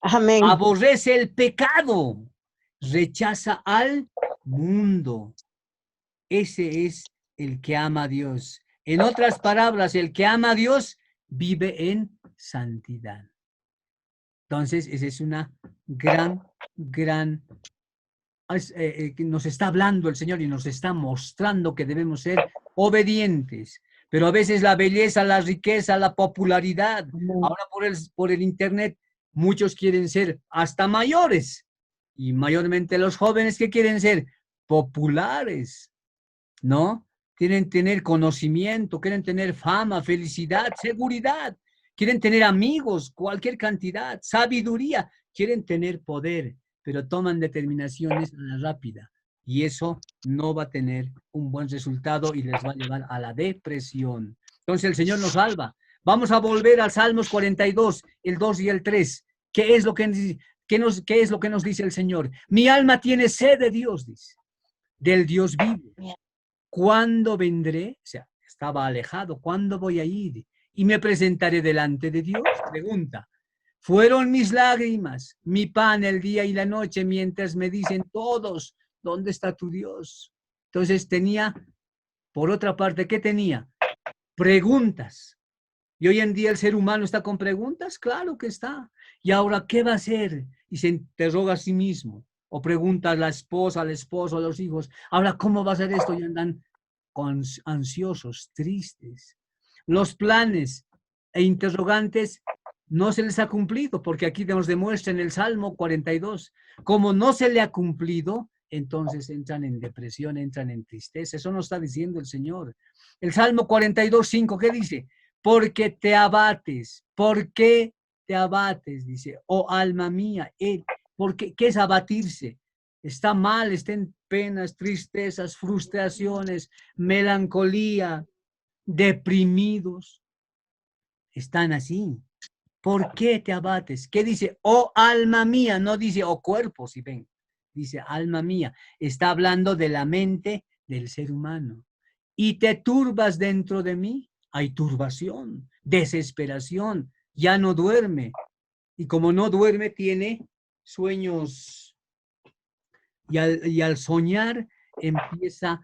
Amén. Aborrece el pecado. Rechaza al mundo. Ese es el que ama a Dios. En otras palabras, el que ama a Dios vive en santidad. Entonces, esa es una gran, nos está hablando el Señor y nos está mostrando que debemos ser obedientes. Pero a veces la belleza, la riqueza, la popularidad, ahora por el internet, muchos quieren ser hasta mayores. Y mayormente los jóvenes que quieren ser populares, ¿no? Quieren tener conocimiento, quieren tener fama, felicidad, seguridad, quieren tener amigos, cualquier cantidad, sabiduría, quieren tener poder, pero toman determinaciones a la rápida. Y eso no va a tener un buen resultado y les va a llevar a la depresión. Entonces el Señor nos salva. Vamos a volver al Salmos 42, el 2 y el 3. ¿Qué es lo que nos dice el Señor? Mi alma tiene sed de Dios, dice, del Dios vivo. ¿Cuándo vendré? O sea, estaba alejado. ¿Cuándo voy a ir? Y me presentaré delante de Dios. Pregunta. Fueron mis lágrimas, mi pan el día y la noche, mientras me dicen todos, ¿dónde está tu Dios? Entonces tenía, por otra parte, ¿qué tenía? Preguntas. Y hoy en día el ser humano está con preguntas, claro que está. Y ahora, ¿qué va a hacer? Y se interroga a sí mismo. O pregunta a la esposa, al esposo, a los hijos. Ahora, ¿cómo va a ser esto? Y andan ansiosos, tristes. Los planes e interrogantes no se les ha cumplido, porque aquí nos demuestra en el Salmo 42, como no se le ha cumplido, entonces entran en depresión, entran en tristeza. Eso nos está diciendo el Señor. El Salmo 42, 5, ¿qué dice? Porque te abates. ¿Por qué te abates? Dice, oh alma mía. Porque, ¿qué es abatirse? Está mal, está en penas, tristezas, frustraciones, melancolía, deprimidos. Están así. ¿Por qué te abates? ¿Qué dice? Oh alma mía, no dice oh cuerpo, si ven. Dice alma mía. Está hablando de la mente del ser humano. Y te turbas dentro de mí. Hay turbación, desesperación, ya no duerme. Y como no duerme, tiene sueños. Y al soñar, empieza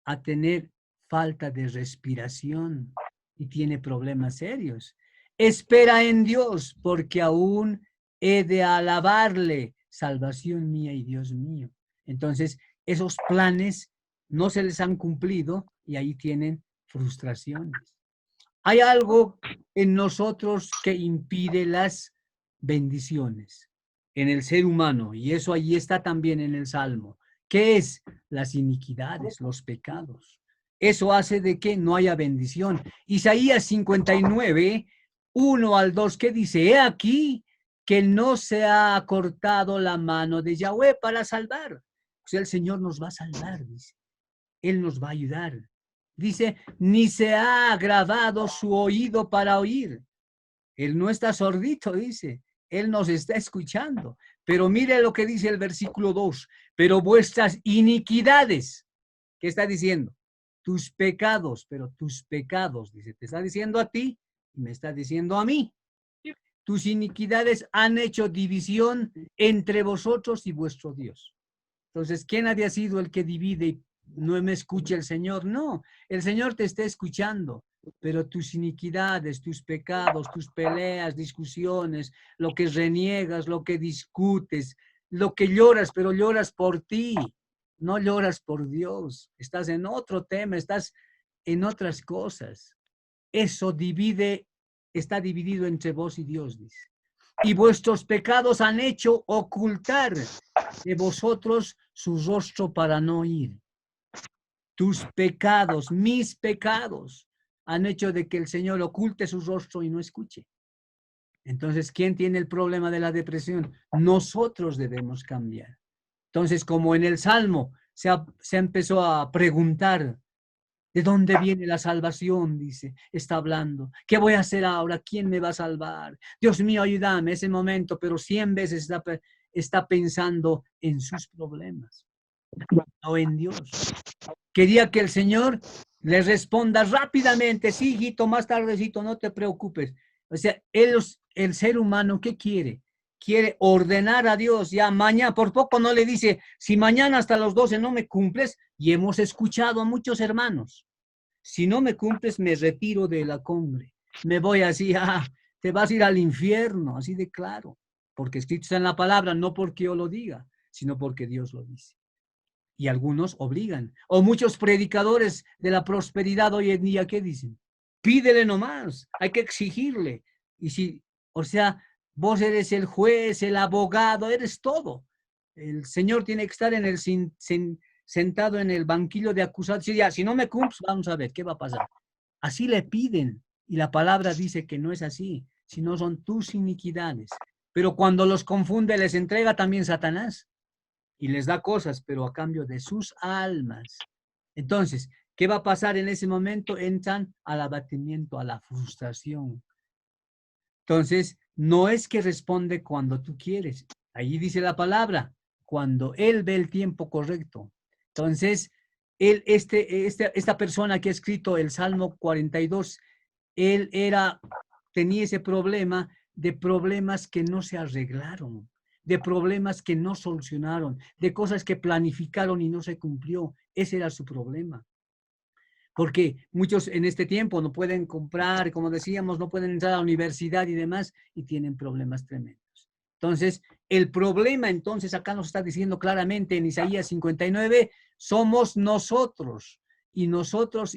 a tener falta de respiración y tiene problemas serios. Espera en Dios, porque aún he de alabarle, salvación mía y Dios mío. Entonces, esos planes no se les han cumplido y ahí tienen frustraciones. Hay algo en nosotros que impide las bendiciones en el ser humano, y eso ahí está también en el Salmo. ¿Qué es? Las iniquidades, los pecados. Eso hace de que no haya bendición. Isaías 59, 1 al 2, ¿qué dice? He aquí que no se ha cortado la mano de Yahweh para salvar. O sea, el Señor nos va a salvar, dice. Él nos va a ayudar. Dice, ni se ha agravado su oído para oír. Él no está sordito, dice. Él nos está escuchando. Pero mire lo que dice el versículo 2. Pero vuestras iniquidades, ¿qué está diciendo? Tus pecados, pero tus pecados, dice, te está diciendo a ti y me está diciendo a mí. Tus iniquidades han hecho división entre vosotros y vuestro Dios. Entonces, ¿quién había sido el que divide y no me escucha el Señor? No, el Señor te está escuchando, pero tus iniquidades, tus pecados, tus peleas, discusiones, lo que reniegas, lo que discutes, lo que lloras, pero lloras por ti, no lloras por Dios. Estás en otro tema, estás en otras cosas. Eso divide, está dividido entre vos y Dios, dice. Y vuestros pecados han hecho ocultar de vosotros su rostro para no oír. Tus pecados, mis pecados, han hecho de que el Señor oculte su rostro y no escuche. Entonces, ¿quién tiene el problema de la depresión? Nosotros debemos cambiar. Entonces, como en el Salmo se empezó a preguntar, ¿de dónde viene la salvación? Dice, está hablando. ¿Qué voy a hacer ahora? ¿Quién me va a salvar? Dios mío, ayúdame ese momento, pero 100 veces está pensando en sus problemas, no en Dios. Quería que el Señor le responda rápidamente, sí, hijito, más tardecito, no te preocupes. O sea, el ser humano, ¿qué quiere? Quiere ordenar a Dios, ya mañana, por poco no le dice, si mañana hasta los 12 no me cumples, y hemos escuchado a muchos hermanos, si no me cumples, me retiro de la cumbre, me voy así, te vas a ir al infierno, así de claro, porque escrito está en la palabra, no porque yo lo diga, sino porque Dios lo dice. Y algunos obligan. O muchos predicadores de la prosperidad hoy en día, ¿qué dicen? Pídele nomás, hay que exigirle. Y si, o sea, vos eres el juez, el abogado, eres todo. El Señor tiene que estar en el sentado en el banquillo de acusados. Ya, si no me cumples, vamos a ver qué va a pasar. Así le piden. Y la palabra dice que no es así, sino son tus iniquidades. Pero cuando los confunde, les entrega también Satanás y les da cosas, pero a cambio de sus almas. Entonces, ¿qué va a pasar en ese momento? Entran al abatimiento, a la frustración. Entonces, no es que responde cuando tú quieres. Allí dice la palabra, cuando Él ve el tiempo correcto. Entonces, esta persona que ha escrito el Salmo 42, él tenía ese problema de problemas que no se arreglaron, de problemas que no solucionaron, de cosas que planificaron y no se cumplió. Ese era su problema. Porque muchos en este tiempo no pueden comprar, como decíamos, no pueden entrar a la universidad y demás, y tienen problemas tremendos. Entonces, el problema, entonces, acá nos está diciendo claramente en Isaías 59, somos nosotros, y nosotros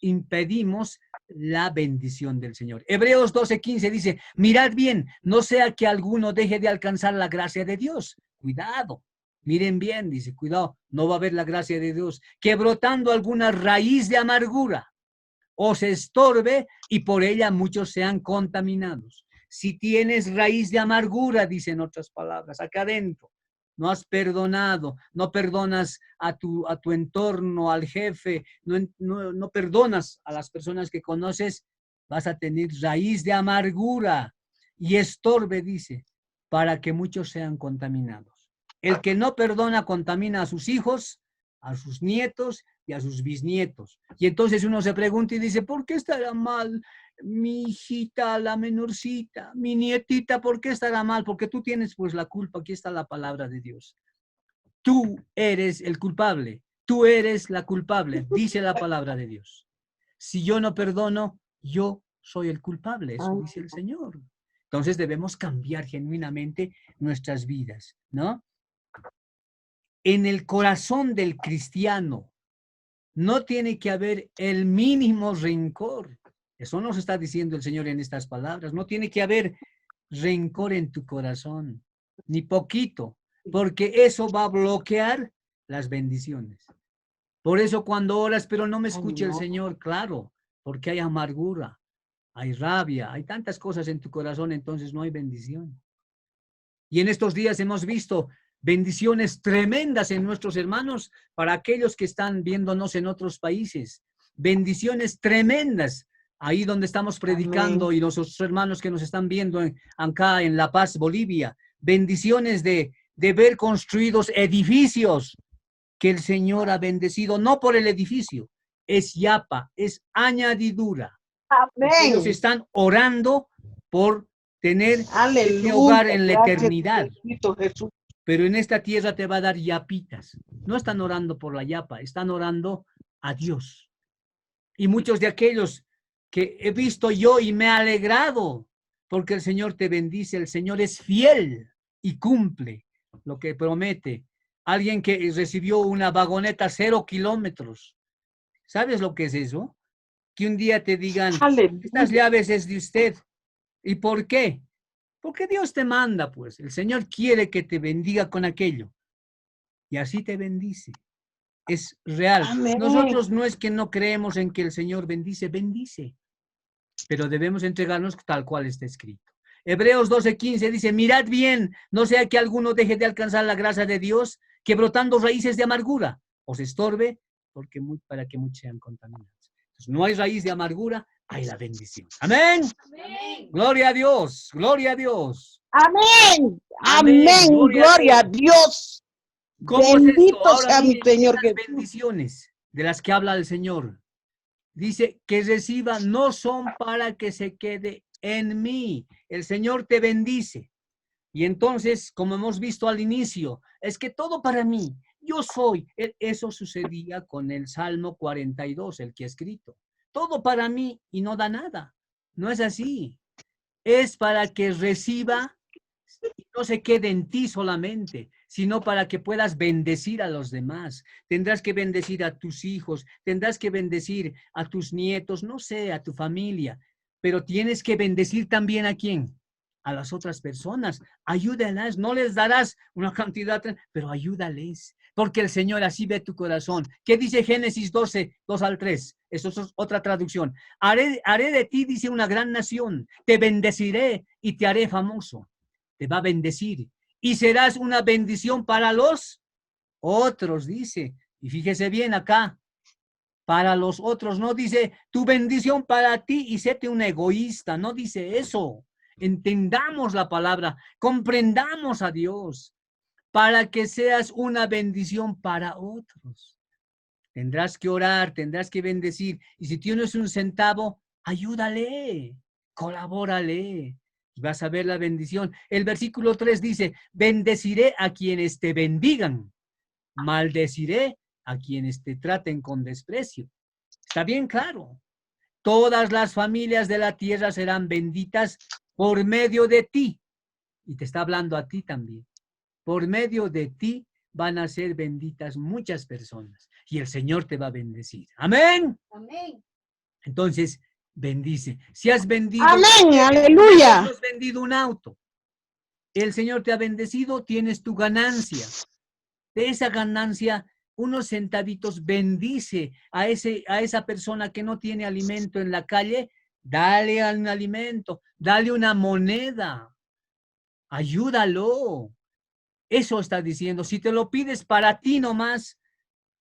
impedimos la bendición del Señor. Hebreos 12:15 dice, mirad bien, no sea que alguno deje de alcanzar la gracia de Dios. Cuidado. Miren bien, dice, cuidado, no va a haber la gracia de Dios, que brotando alguna raíz de amargura os estorbe y por ella muchos sean contaminados. Si tienes raíz de amargura, dicen otras palabras, acá adentro, no has perdonado, no perdonas a tu entorno, al jefe, no perdonas a las personas que conoces, vas a tener raíz de amargura y estorbe, dice, para que muchos sean contaminados. El que no perdona contamina a sus hijos, a sus nietos y a sus bisnietos. Y entonces uno se pregunta y dice, ¿por qué estará mal mi hijita, la menorcita, mi nietita? ¿Por qué estará mal? Porque tú tienes pues la culpa. Aquí está la palabra de Dios. Tú eres el culpable. Tú eres la culpable, dice la palabra de Dios. Si yo no perdono, yo soy el culpable. Eso dice el Señor. Entonces debemos cambiar genuinamente nuestras vidas, ¿no? En el corazón del cristiano no tiene que haber el mínimo rencor. Eso nos está diciendo el Señor en estas palabras. No tiene que haber rencor en tu corazón, ni poquito, porque eso va a bloquear las bendiciones. Por eso cuando oras, pero no me escucha el Señor, claro, porque hay amargura. hay rabia, hay tantas cosas en tu corazón, entonces no hay bendición. Y en estos días hemos visto bendiciones tremendas en nuestros hermanos para aquellos que están viéndonos en otros países. Bendiciones tremendas ahí donde estamos predicando. Amén. Y nuestros hermanos que nos están viendo acá en La Paz, Bolivia. Bendiciones de ver construidos edificios que el Señor ha bendecido, no por el edificio, es yapa, es añadidura. Ellos Amén. están orando por tener este hogar Aleluya. en la Gracias, eternidad. Cristo Jesús. Pero en esta tierra te va a dar yapitas. No están orando por la yapa, están orando a Dios. Y muchos de aquellos que he visto yo y me he alegrado, porque el Señor te bendice, el Señor es fiel y cumple lo que promete. Alguien que recibió una vagoneta 0 kilómetros. ¿Sabes lo que es eso? Que un día te digan, estas Aleluya. llaves es de usted. ¿Y por qué? Porque Dios te manda, pues. El Señor quiere que te bendiga con aquello. Y así te bendice. Es real. Amén. Nosotros no es que no creemos en que el Señor bendice, bendice. Pero debemos entregarnos tal cual está escrito. Hebreos 12:15 dice, mirad bien, no sea que alguno deje de alcanzar la gracia de Dios, que brotando raíces de amargura os estorbe, para que muchos sean contaminados. Entonces, no hay raíz de amargura, hay la bendición. Amén. Amén. Gloria a Dios, gloria a Dios. Amén. Amén. Amén. Gloria a Dios. ¿Cómo es esto? Bendito Ahora sea mi miren Señor las Jesús. bendiciones de las que habla el Señor. Dice que reciba, no son para que se quede en mí. El Señor te bendice. Y entonces, como hemos visto al inicio, es que todo para mí, yo soy. Eso sucedía con el Salmo 42, el que ha escrito. Todo para mí y no da nada. No es así. Es para que reciba y no se quede en ti solamente, sino para que puedas bendecir a los demás. Tendrás que bendecir a tus hijos, tendrás que bendecir a tus nietos, no sé, a tu familia, pero tienes que bendecir también a quién, a las otras personas. Ayúdalas, no les darás una cantidad, pero ayúdales, porque el Señor así ve tu corazón. ¿Qué dice Génesis 12, 2 al 3? Eso es otra traducción. Haré de ti, dice, una gran nación, te bendeciré y te haré famoso. Te va a bendecir y serás una bendición para los otros, dice. Y fíjese bien acá, para los otros, no dice tu bendición para ti y séte un egoísta, no dice eso. Entendamos la palabra, comprendamos a Dios para que seas una bendición para otros. Tendrás que orar, tendrás que bendecir. Y si tienes un centavo, ayúdale, colabórale. Y vas a ver la bendición. El versículo 3 dice, bendeciré a quienes te bendigan, maldeciré a quienes te traten con desprecio. Está bien claro. Todas las familias de la tierra serán benditas por medio de ti. Y te está hablando a ti también. Por medio de ti van a ser benditas muchas personas y el Señor te va a bendecir. Amén. Amén. Entonces, bendice. Si has vendido, Amén. Aleluya. has vendido un auto, el Señor te ha bendecido, tienes tu ganancia. De esa ganancia, unos centavitos, bendice a esa persona que no tiene alimento en la calle, dale un alimento, dale una moneda, ayúdalo. Eso está diciendo. Si te lo pides para ti nomás,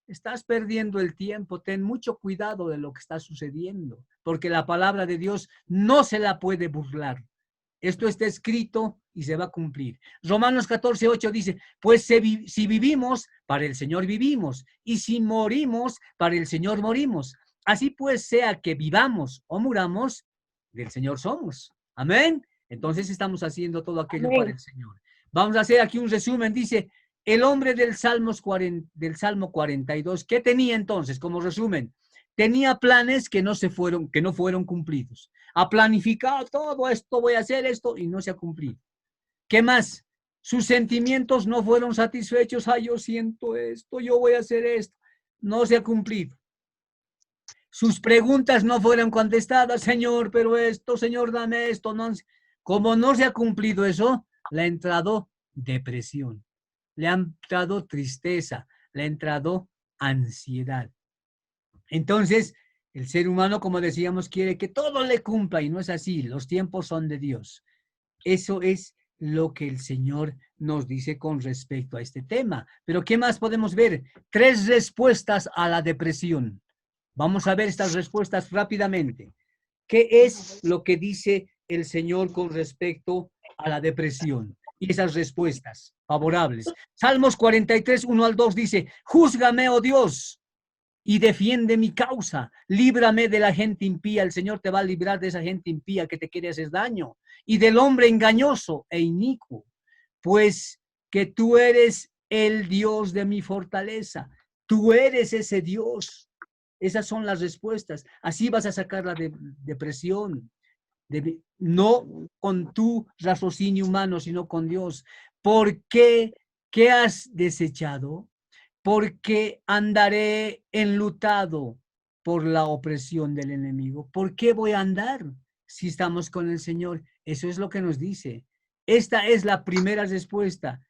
estás perdiendo el tiempo. Ten mucho cuidado de lo que está sucediendo, porque la palabra de Dios no se la puede burlar. Esto está escrito y se va a cumplir. Romanos 14:8 dice, pues si vivimos, para el Señor vivimos, y si morimos, para el Señor morimos. Así pues, sea que vivamos o muramos, del Señor somos. Amén. Entonces estamos haciendo todo aquello Amén. para el Señor. Vamos a hacer aquí un resumen. Dice, el hombre del Salmo 42, ¿qué tenía entonces como resumen? Tenía planes que no fueron cumplidos. Ha planificado todo esto, voy a hacer esto y no se ha cumplido. ¿Qué más? Sus sentimientos no fueron satisfechos. Ay, yo siento esto, yo voy a hacer esto. No se ha cumplido. Sus preguntas no fueron contestadas. Señor, pero esto, Señor, dame esto. No. Como no se ha cumplido eso, le ha entrado depresión, le ha entrado tristeza, le ha entrado ansiedad. Entonces, El ser humano, como decíamos, quiere que todo le cumpla y no es así. Los tiempos son de Dios. Eso es lo que el Señor nos dice con respecto a este tema. Pero ¿qué más podemos ver? 3 respuestas a la depresión. Vamos a ver estas respuestas rápidamente. ¿Qué es lo que dice el Señor con respecto a la depresión? Y esas respuestas favorables. Salmos 43, 1 al 2 dice, júzgame, oh Dios, y defiende mi causa. Líbrame de la gente impía. El Señor te va a librar de esa gente impía que te quiere hacer daño. Y del hombre engañoso e inicuo. Pues que tú eres el Dios de mi fortaleza. Tú eres ese Dios. Esas son las respuestas. Así vas a sacar la depresión. No con tu raciocinio humano, sino con Dios. ¿Por qué? ¿Qué has desechado? Porque andaré enlutado por la opresión del enemigo. ¿Por qué voy a andar si estamos con el Señor? Eso es lo que nos dice. Esta es la primera respuesta.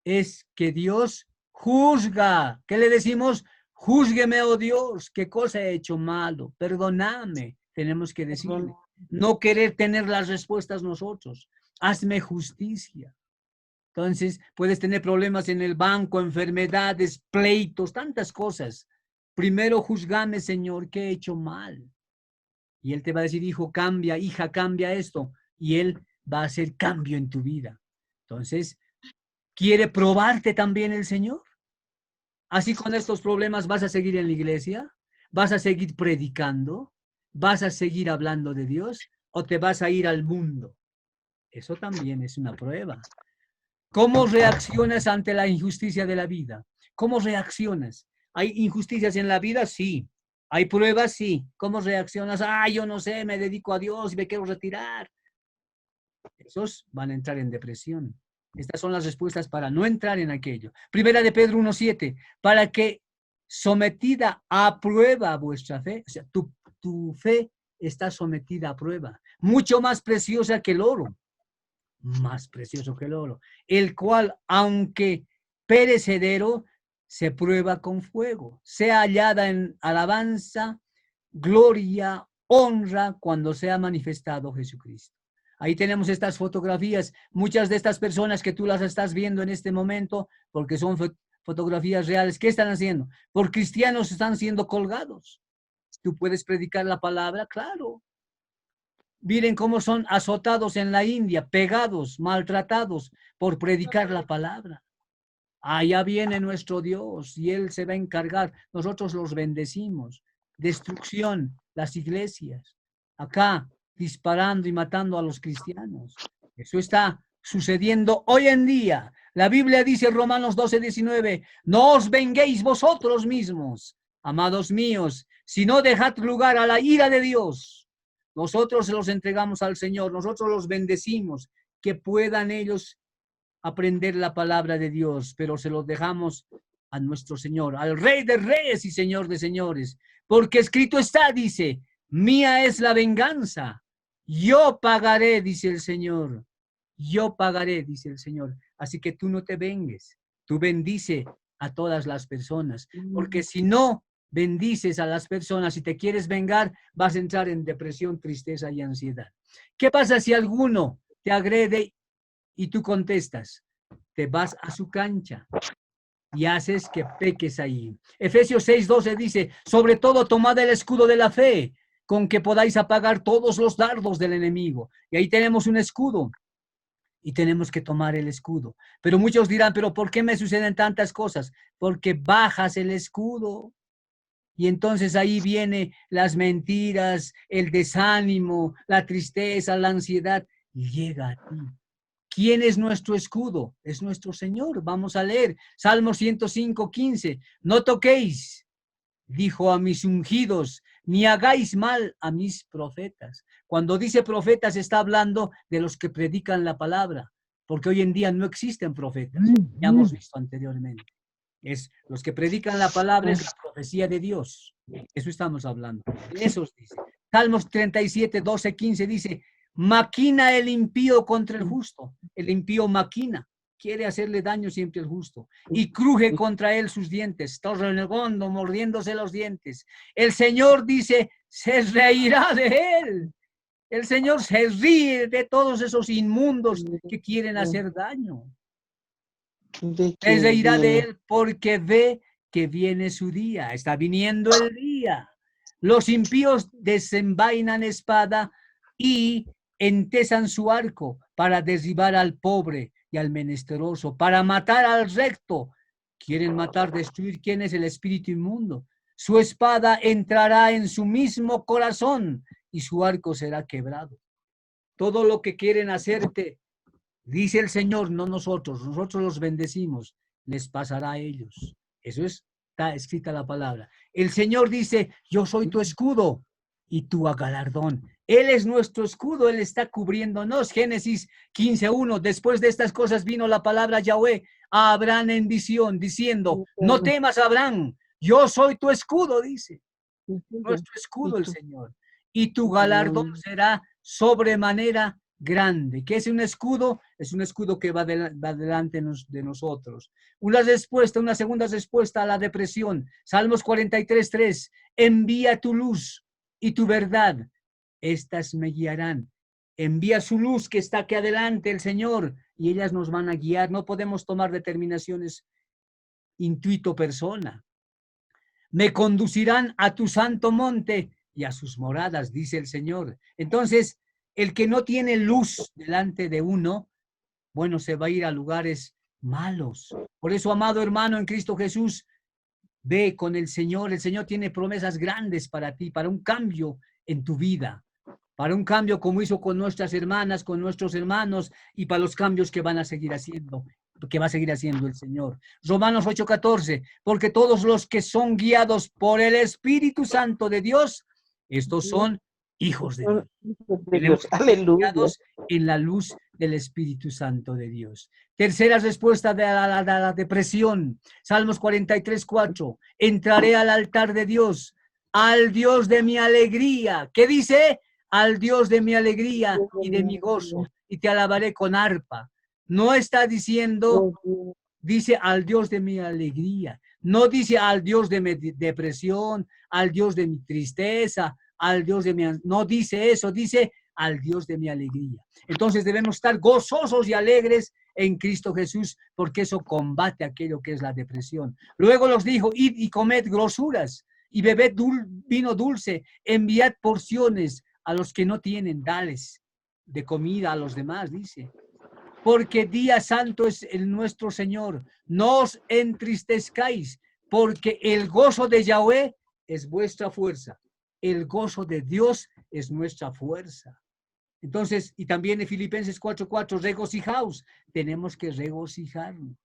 Es que Dios juzga. ¿Qué le decimos? Júzgueme, oh Dios, ¿qué cosa he hecho malo? Perdóname, tenemos que decirle. No querer tener las respuestas nosotros. Hazme justicia. Entonces, puedes tener problemas en el banco, enfermedades, pleitos, tantas cosas. Primero, juzgame, Señor, ¿qué he hecho mal? Y Él te va a decir, hijo, cambia, hija, cambia esto. Y Él va a hacer cambio en tu vida. Entonces, ¿quiere probarte también el Señor? Así con estos problemas, ¿vas a seguir en la iglesia? ¿Vas a seguir predicando? ¿Vas a seguir hablando de Dios? ¿O te vas a ir al mundo? Eso también es una prueba. ¿Cómo reaccionas ante la injusticia de la vida? ¿Cómo reaccionas? ¿Hay injusticias en la vida? Sí. ¿Hay pruebas? Sí. ¿Cómo reaccionas? Yo no sé, me dedico a Dios y me quiero retirar. Esos van a entrar en depresión. Estas son las respuestas para no entrar en aquello. Primera de Pedro 1:7, para que sometida a prueba vuestra fe, o sea, tu fe está sometida a prueba, mucho más preciosa que el oro, más precioso que el oro, el cual, aunque perecedero, se prueba con fuego, sea hallada en alabanza, gloria, honra, cuando sea manifestado Jesucristo. Ahí tenemos estas fotografías, muchas de estas personas que tú las estás viendo en este momento, porque son fotografías reales, ¿qué están haciendo? Por cristianos están siendo colgados. ¿Tú puedes predicar la palabra? Claro. Miren cómo son azotados en la India, pegados, maltratados por predicar la palabra. Allá viene nuestro Dios y Él se va a encargar. Nosotros los bendecimos. Destrucción, las iglesias. Acá disparando y matando a los cristianos. Eso está sucediendo hoy en día. La Biblia dice en Romanos 12:19, no os venguéis vosotros mismos, amados míos, sino dejad lugar a la ira de Dios. Nosotros se los entregamos al Señor, nosotros los bendecimos, que puedan ellos aprender la palabra de Dios, pero se los dejamos a nuestro Señor, al Rey de Reyes y Señor de Señores, porque escrito está, dice, mía es la venganza, yo pagaré, dice el Señor, yo pagaré, dice el Señor. Así que tú no te vengues, tú bendice a todas las personas, porque si no bendices a las personas y te quieres vengar, vas a entrar en depresión, tristeza y ansiedad. ¿Qué pasa si alguno te agrede y tú contestas? Te vas a su cancha y haces que peques ahí. Efesios 6:12 dice, sobre todo tomad el escudo de la fe, con que podáis apagar todos los dardos del enemigo. Y ahí tenemos un escudo y tenemos que tomar el escudo. Pero muchos dirán, pero ¿por qué me suceden tantas cosas? Porque bajas el escudo. Y entonces ahí vienen las mentiras, el desánimo, la tristeza, la ansiedad, y llega a ti. ¿Quién es nuestro escudo? Es nuestro Señor. Vamos a leer Salmo 105:15. No toquéis, dijo, a mis ungidos, ni hagáis mal a mis profetas. Cuando dice profetas está hablando de los que predican la palabra, porque hoy en día no existen profetas. Ya hemos visto anteriormente. Es los que predican la palabra, es la profecía de Dios. Eso estamos hablando. Eso dice. Salmos 37:12-15 dice, maquina el impío contra el justo. El impío maquina. quiere hacerle daño siempre al justo y cruje contra él sus dientes, está renegando, mordiéndose los dientes. El Señor dice, se reirá de él. El Señor se ríe de todos esos inmundos que quieren hacer daño. ¿De Se qué reirá de viene? él porque ve que viene su día, está viniendo el día. Los impíos desenvainan espada y entesan su arco para derribar al pobre y al menesteroso, para matar al recto. Quieren matar, destruir. ¿Quién es el espíritu inmundo? Su espada entrará en su mismo corazón y su arco será quebrado. Todo lo que quieren hacerte, dice el Señor, no nosotros los bendecimos, les pasará a ellos. Eso está escrita la palabra. El Señor dice, yo soy tu escudo y tu galardón. Él es nuestro escudo, Él está cubriéndonos. Génesis 15:1. Después de estas cosas vino la palabra Yahweh a Abraham en visión, diciendo, no temas, Abraham, yo soy tu escudo, dice. Nuestro escudo el Señor. Y tu galardón será sobremanera grande. ¿Qué es un escudo? Es un escudo que va delante de nosotros. Una respuesta, una segunda respuesta a la depresión. Salmos 43:3. Envía tu luz y tu verdad. Estas me guiarán. Envía su luz que está aquí adelante el Señor y ellas nos van a guiar. No podemos tomar determinaciones intuito persona. Me conducirán a tu santo monte y a sus moradas, dice el Señor. Entonces, el que no tiene luz delante de uno, bueno, se va a ir a lugares malos. Por eso, amado hermano en Cristo Jesús, ve con el Señor. El Señor tiene promesas grandes para ti, para un cambio en tu vida, para un cambio como hizo con nuestras hermanas, con nuestros hermanos y para los cambios que van a seguir haciendo, que va a seguir haciendo el Señor. Romanos 8:14, porque todos los que son guiados por el Espíritu Santo de Dios, estos son hijos de Dios. Tenemos que ser guiados en la luz del Espíritu Santo de Dios. Tercera respuesta de la depresión. Salmos 43:4. Entraré al altar de Dios, al Dios de mi alegría. ¿Qué dice? Al Dios de mi alegría y de mi gozo, y te alabaré con arpa. No está diciendo, dice al Dios de mi alegría. No dice al Dios de mi depresión, al Dios de mi tristeza, al Dios de mi... No dice eso, dice al Dios de mi alegría. Entonces debemos estar gozosos y alegres en Cristo Jesús, porque eso combate aquello que es la depresión. Luego los dijo, id y comed grosuras y bebed vino dulce, enviad porciones a los que no tienen, dales de comida a los demás, dice. Porque día santo es el nuestro Señor. No os entristezcáis, porque el gozo de Yahweh es vuestra fuerza. El gozo de Dios es nuestra fuerza. Entonces, y también en Filipenses 4:4, regocijaos. Tenemos que regocijarnos.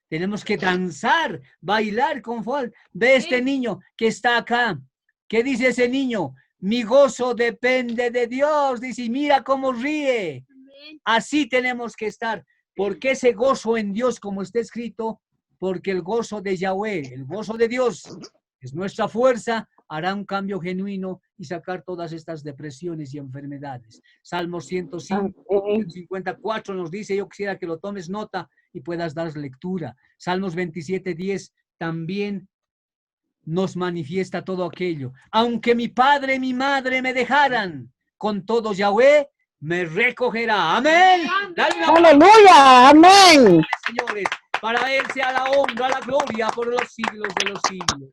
Tenemos que danzar, bailar con fuerza. Ve este niño que está acá. ¿Qué dice ese niño? Mi gozo depende de Dios. Dice, mira cómo ríe. Así tenemos que estar. ¿Por qué ese gozo en Dios, como está escrito? Porque el gozo de Yahweh, el gozo de Dios, es nuestra fuerza, hará un cambio genuino y sacar todas estas depresiones y enfermedades. Salmos 105:154 nos dice, yo quisiera que lo tomes nota y puedas dar lectura. Salmos 27:10 también nos manifiesta todo aquello. Aunque mi padre y mi madre me dejaran, con todo Yahweh me recogerá. Amén. Dale una Aleluya, amén. señores, para Él sea la honra, la gloria por los siglos de los siglos.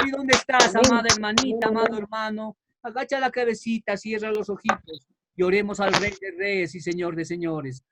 ¿Y dónde estás, amada hermanita, amado hermano? Agacha la cabecita, cierra los ojitos y oremos al Rey de Reyes y Señor de Señores.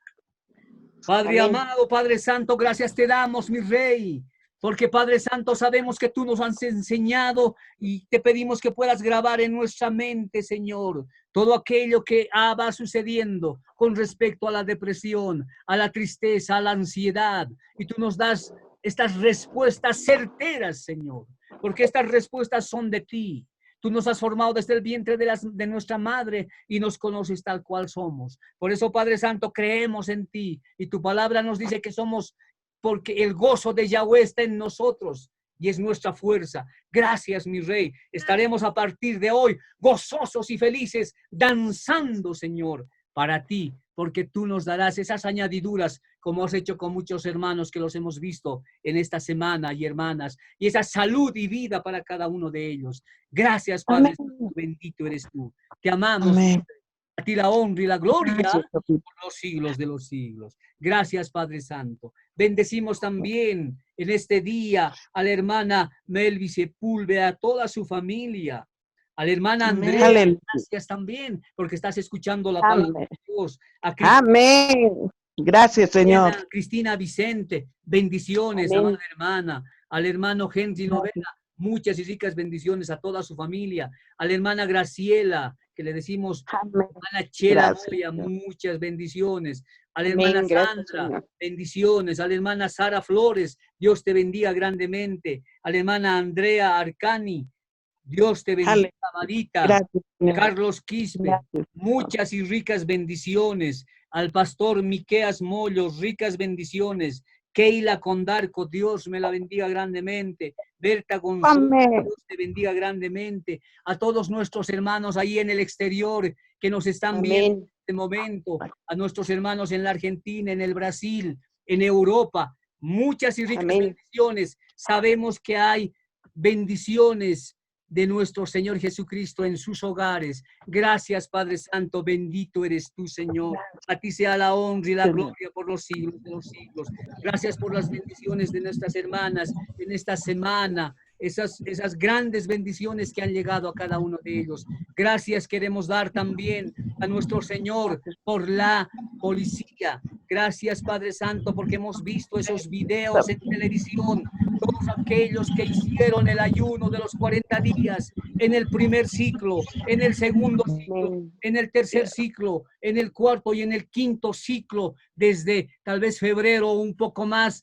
Padre amado, Padre Santo, gracias te damos, mi Rey. Porque Padre Santo, sabemos que tú nos has enseñado y te pedimos que puedas grabar en nuestra mente, Señor, todo aquello que va sucediendo con respecto a la depresión, a la tristeza, a la ansiedad. Y tú nos das estas respuestas certeras, Señor, porque estas respuestas son de ti. Tú nos has formado desde el vientre de nuestra madre y nos conoces tal cual somos. Por eso, Padre Santo, creemos en ti y tu palabra nos dice que somos, porque el gozo de Yahweh está en nosotros y es nuestra fuerza. Gracias, mi Rey. Estaremos a partir de hoy gozosos y felices, danzando, Señor, para ti, porque tú nos darás esas añadiduras, como has hecho con muchos hermanos que los hemos visto en esta semana y hermanas, y esa salud y vida para cada uno de ellos. Gracias, Padre, Amén. bendito eres tú. Te amamos. Amén. A ti la honra y la gloria Gracias, papito. por los siglos de los siglos. Gracias, Padre Santo. Bendecimos también en este día a la hermana Melvi Sepúlveda, a toda su familia. A la hermana Amén. Andrea, Aleluya. gracias también, porque estás escuchando la palabra Amén. de Dios. A Amén. Gracias, Señor. Cristina Vicente, bendiciones, Amén. amada hermana. Al hermano Henry Gracias. Novela, muchas y ricas bendiciones a toda su familia. A la hermana Graciela, que le decimos Amén. hermana Chela Gracias, Moya, Señor. muchas bendiciones. A la hermana Amén. Gracias, Sandra, Señor. bendiciones. A la hermana Sara Flores, Dios te bendiga grandemente. A la hermana Andrea Arcani, Dios te bendiga, Aleluya. amadita. Gracias, Señor. Carlos Quispe, Gracias, Señor. muchas y ricas bendiciones. Al pastor Miqueas Mollos, ricas bendiciones. Keila Condarco, Dios me la bendiga grandemente. Berta González, Amén. Dios te bendiga grandemente. A todos nuestros hermanos ahí en el exterior que nos están viendo Amén. en este momento, a nuestros hermanos en la Argentina, en el Brasil, en Europa, muchas y ricas Amén. bendiciones. Sabemos que hay bendiciones de nuestro Señor Jesucristo en sus hogares. Gracias, Padre Santo, bendito eres tú, Señor. A ti sea la honra y la gloria por los siglos de los siglos. Gracias por las bendiciones de nuestras hermanas en esta semana, esas grandes bendiciones que han llegado a cada uno de ellos. Gracias queremos dar también a nuestro Señor por la policía. Gracias, Padre Santo, porque hemos visto esos videos en televisión, todos aquellos que hicieron el ayuno de los 40 días en el primer ciclo, en el segundo ciclo, Amén. en el tercer ciclo, en el cuarto y en el quinto ciclo, desde tal vez febrero o un poco más.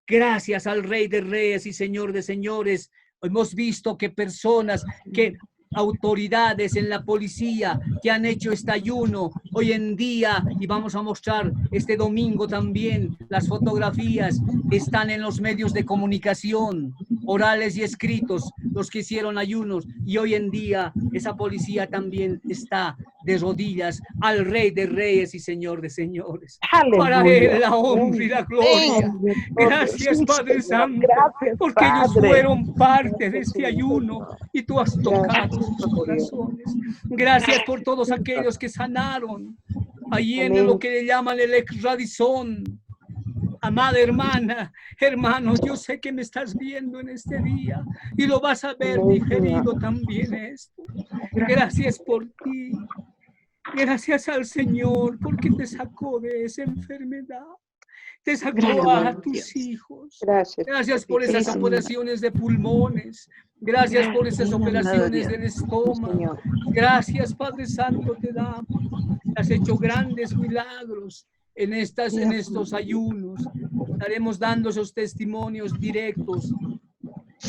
Gracias al Rey de Reyes y Señor de Señores. Hemos visto que personas, que autoridades en la policía que han hecho este ayuno hoy en día, y vamos a mostrar este domingo también las fotografías, están en los medios de comunicación, orales y escritos, los que hicieron ayunos, y hoy en día esa policía también está de rodillas al Rey de Reyes y Señor de Señores. Para Aleluya. Él la honra y la gloria. Gracias, Padre Santo, Gracias, porque ellos Padre. fueron parte de Gracias, este Señor. ayuno y tú has tocado sus corazones. Gracias por todos aquellos que sanaron allí en lo que le llaman el ex-radizón. Amada hermana, hermanos, yo sé que me estás viendo en este día y lo vas a ver digerido también esto. Gracias por ti. Gracias al Señor porque te sacó de esa enfermedad. Te sacó a tus hijos. Gracias por esas operaciones de pulmones. Gracias por esas operaciones del estómago. Gracias, Padre Santo, te damos. Has hecho grandes milagros en estos ayunos. Estaremos dando esos testimonios directos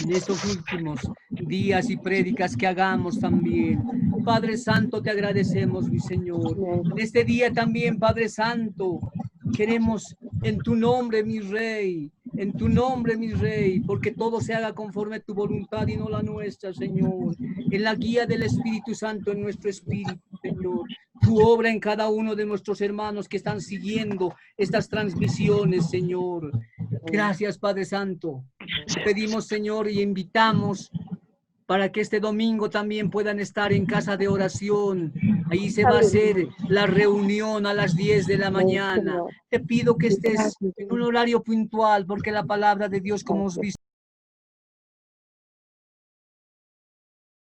en estos últimos días y prédicas que hagamos también. Padre Santo, te agradecemos, mi Señor. En este día también, Padre Santo, queremos en tu nombre, mi Rey, en tu nombre, mi Rey, porque todo se haga conforme a tu voluntad y no la nuestra, Señor. En la guía del Espíritu Santo, en nuestro espíritu, Señor. Tu obra en cada uno de nuestros hermanos que están siguiendo estas transmisiones, Señor. Gracias, Padre Santo. Te pedimos, Señor, y invitamos para que este domingo también puedan estar en casa de oración. Ahí se va a hacer la reunión a las 10 de la mañana. Te pido que estés en un horario puntual, porque la palabra de Dios, como hemos visto,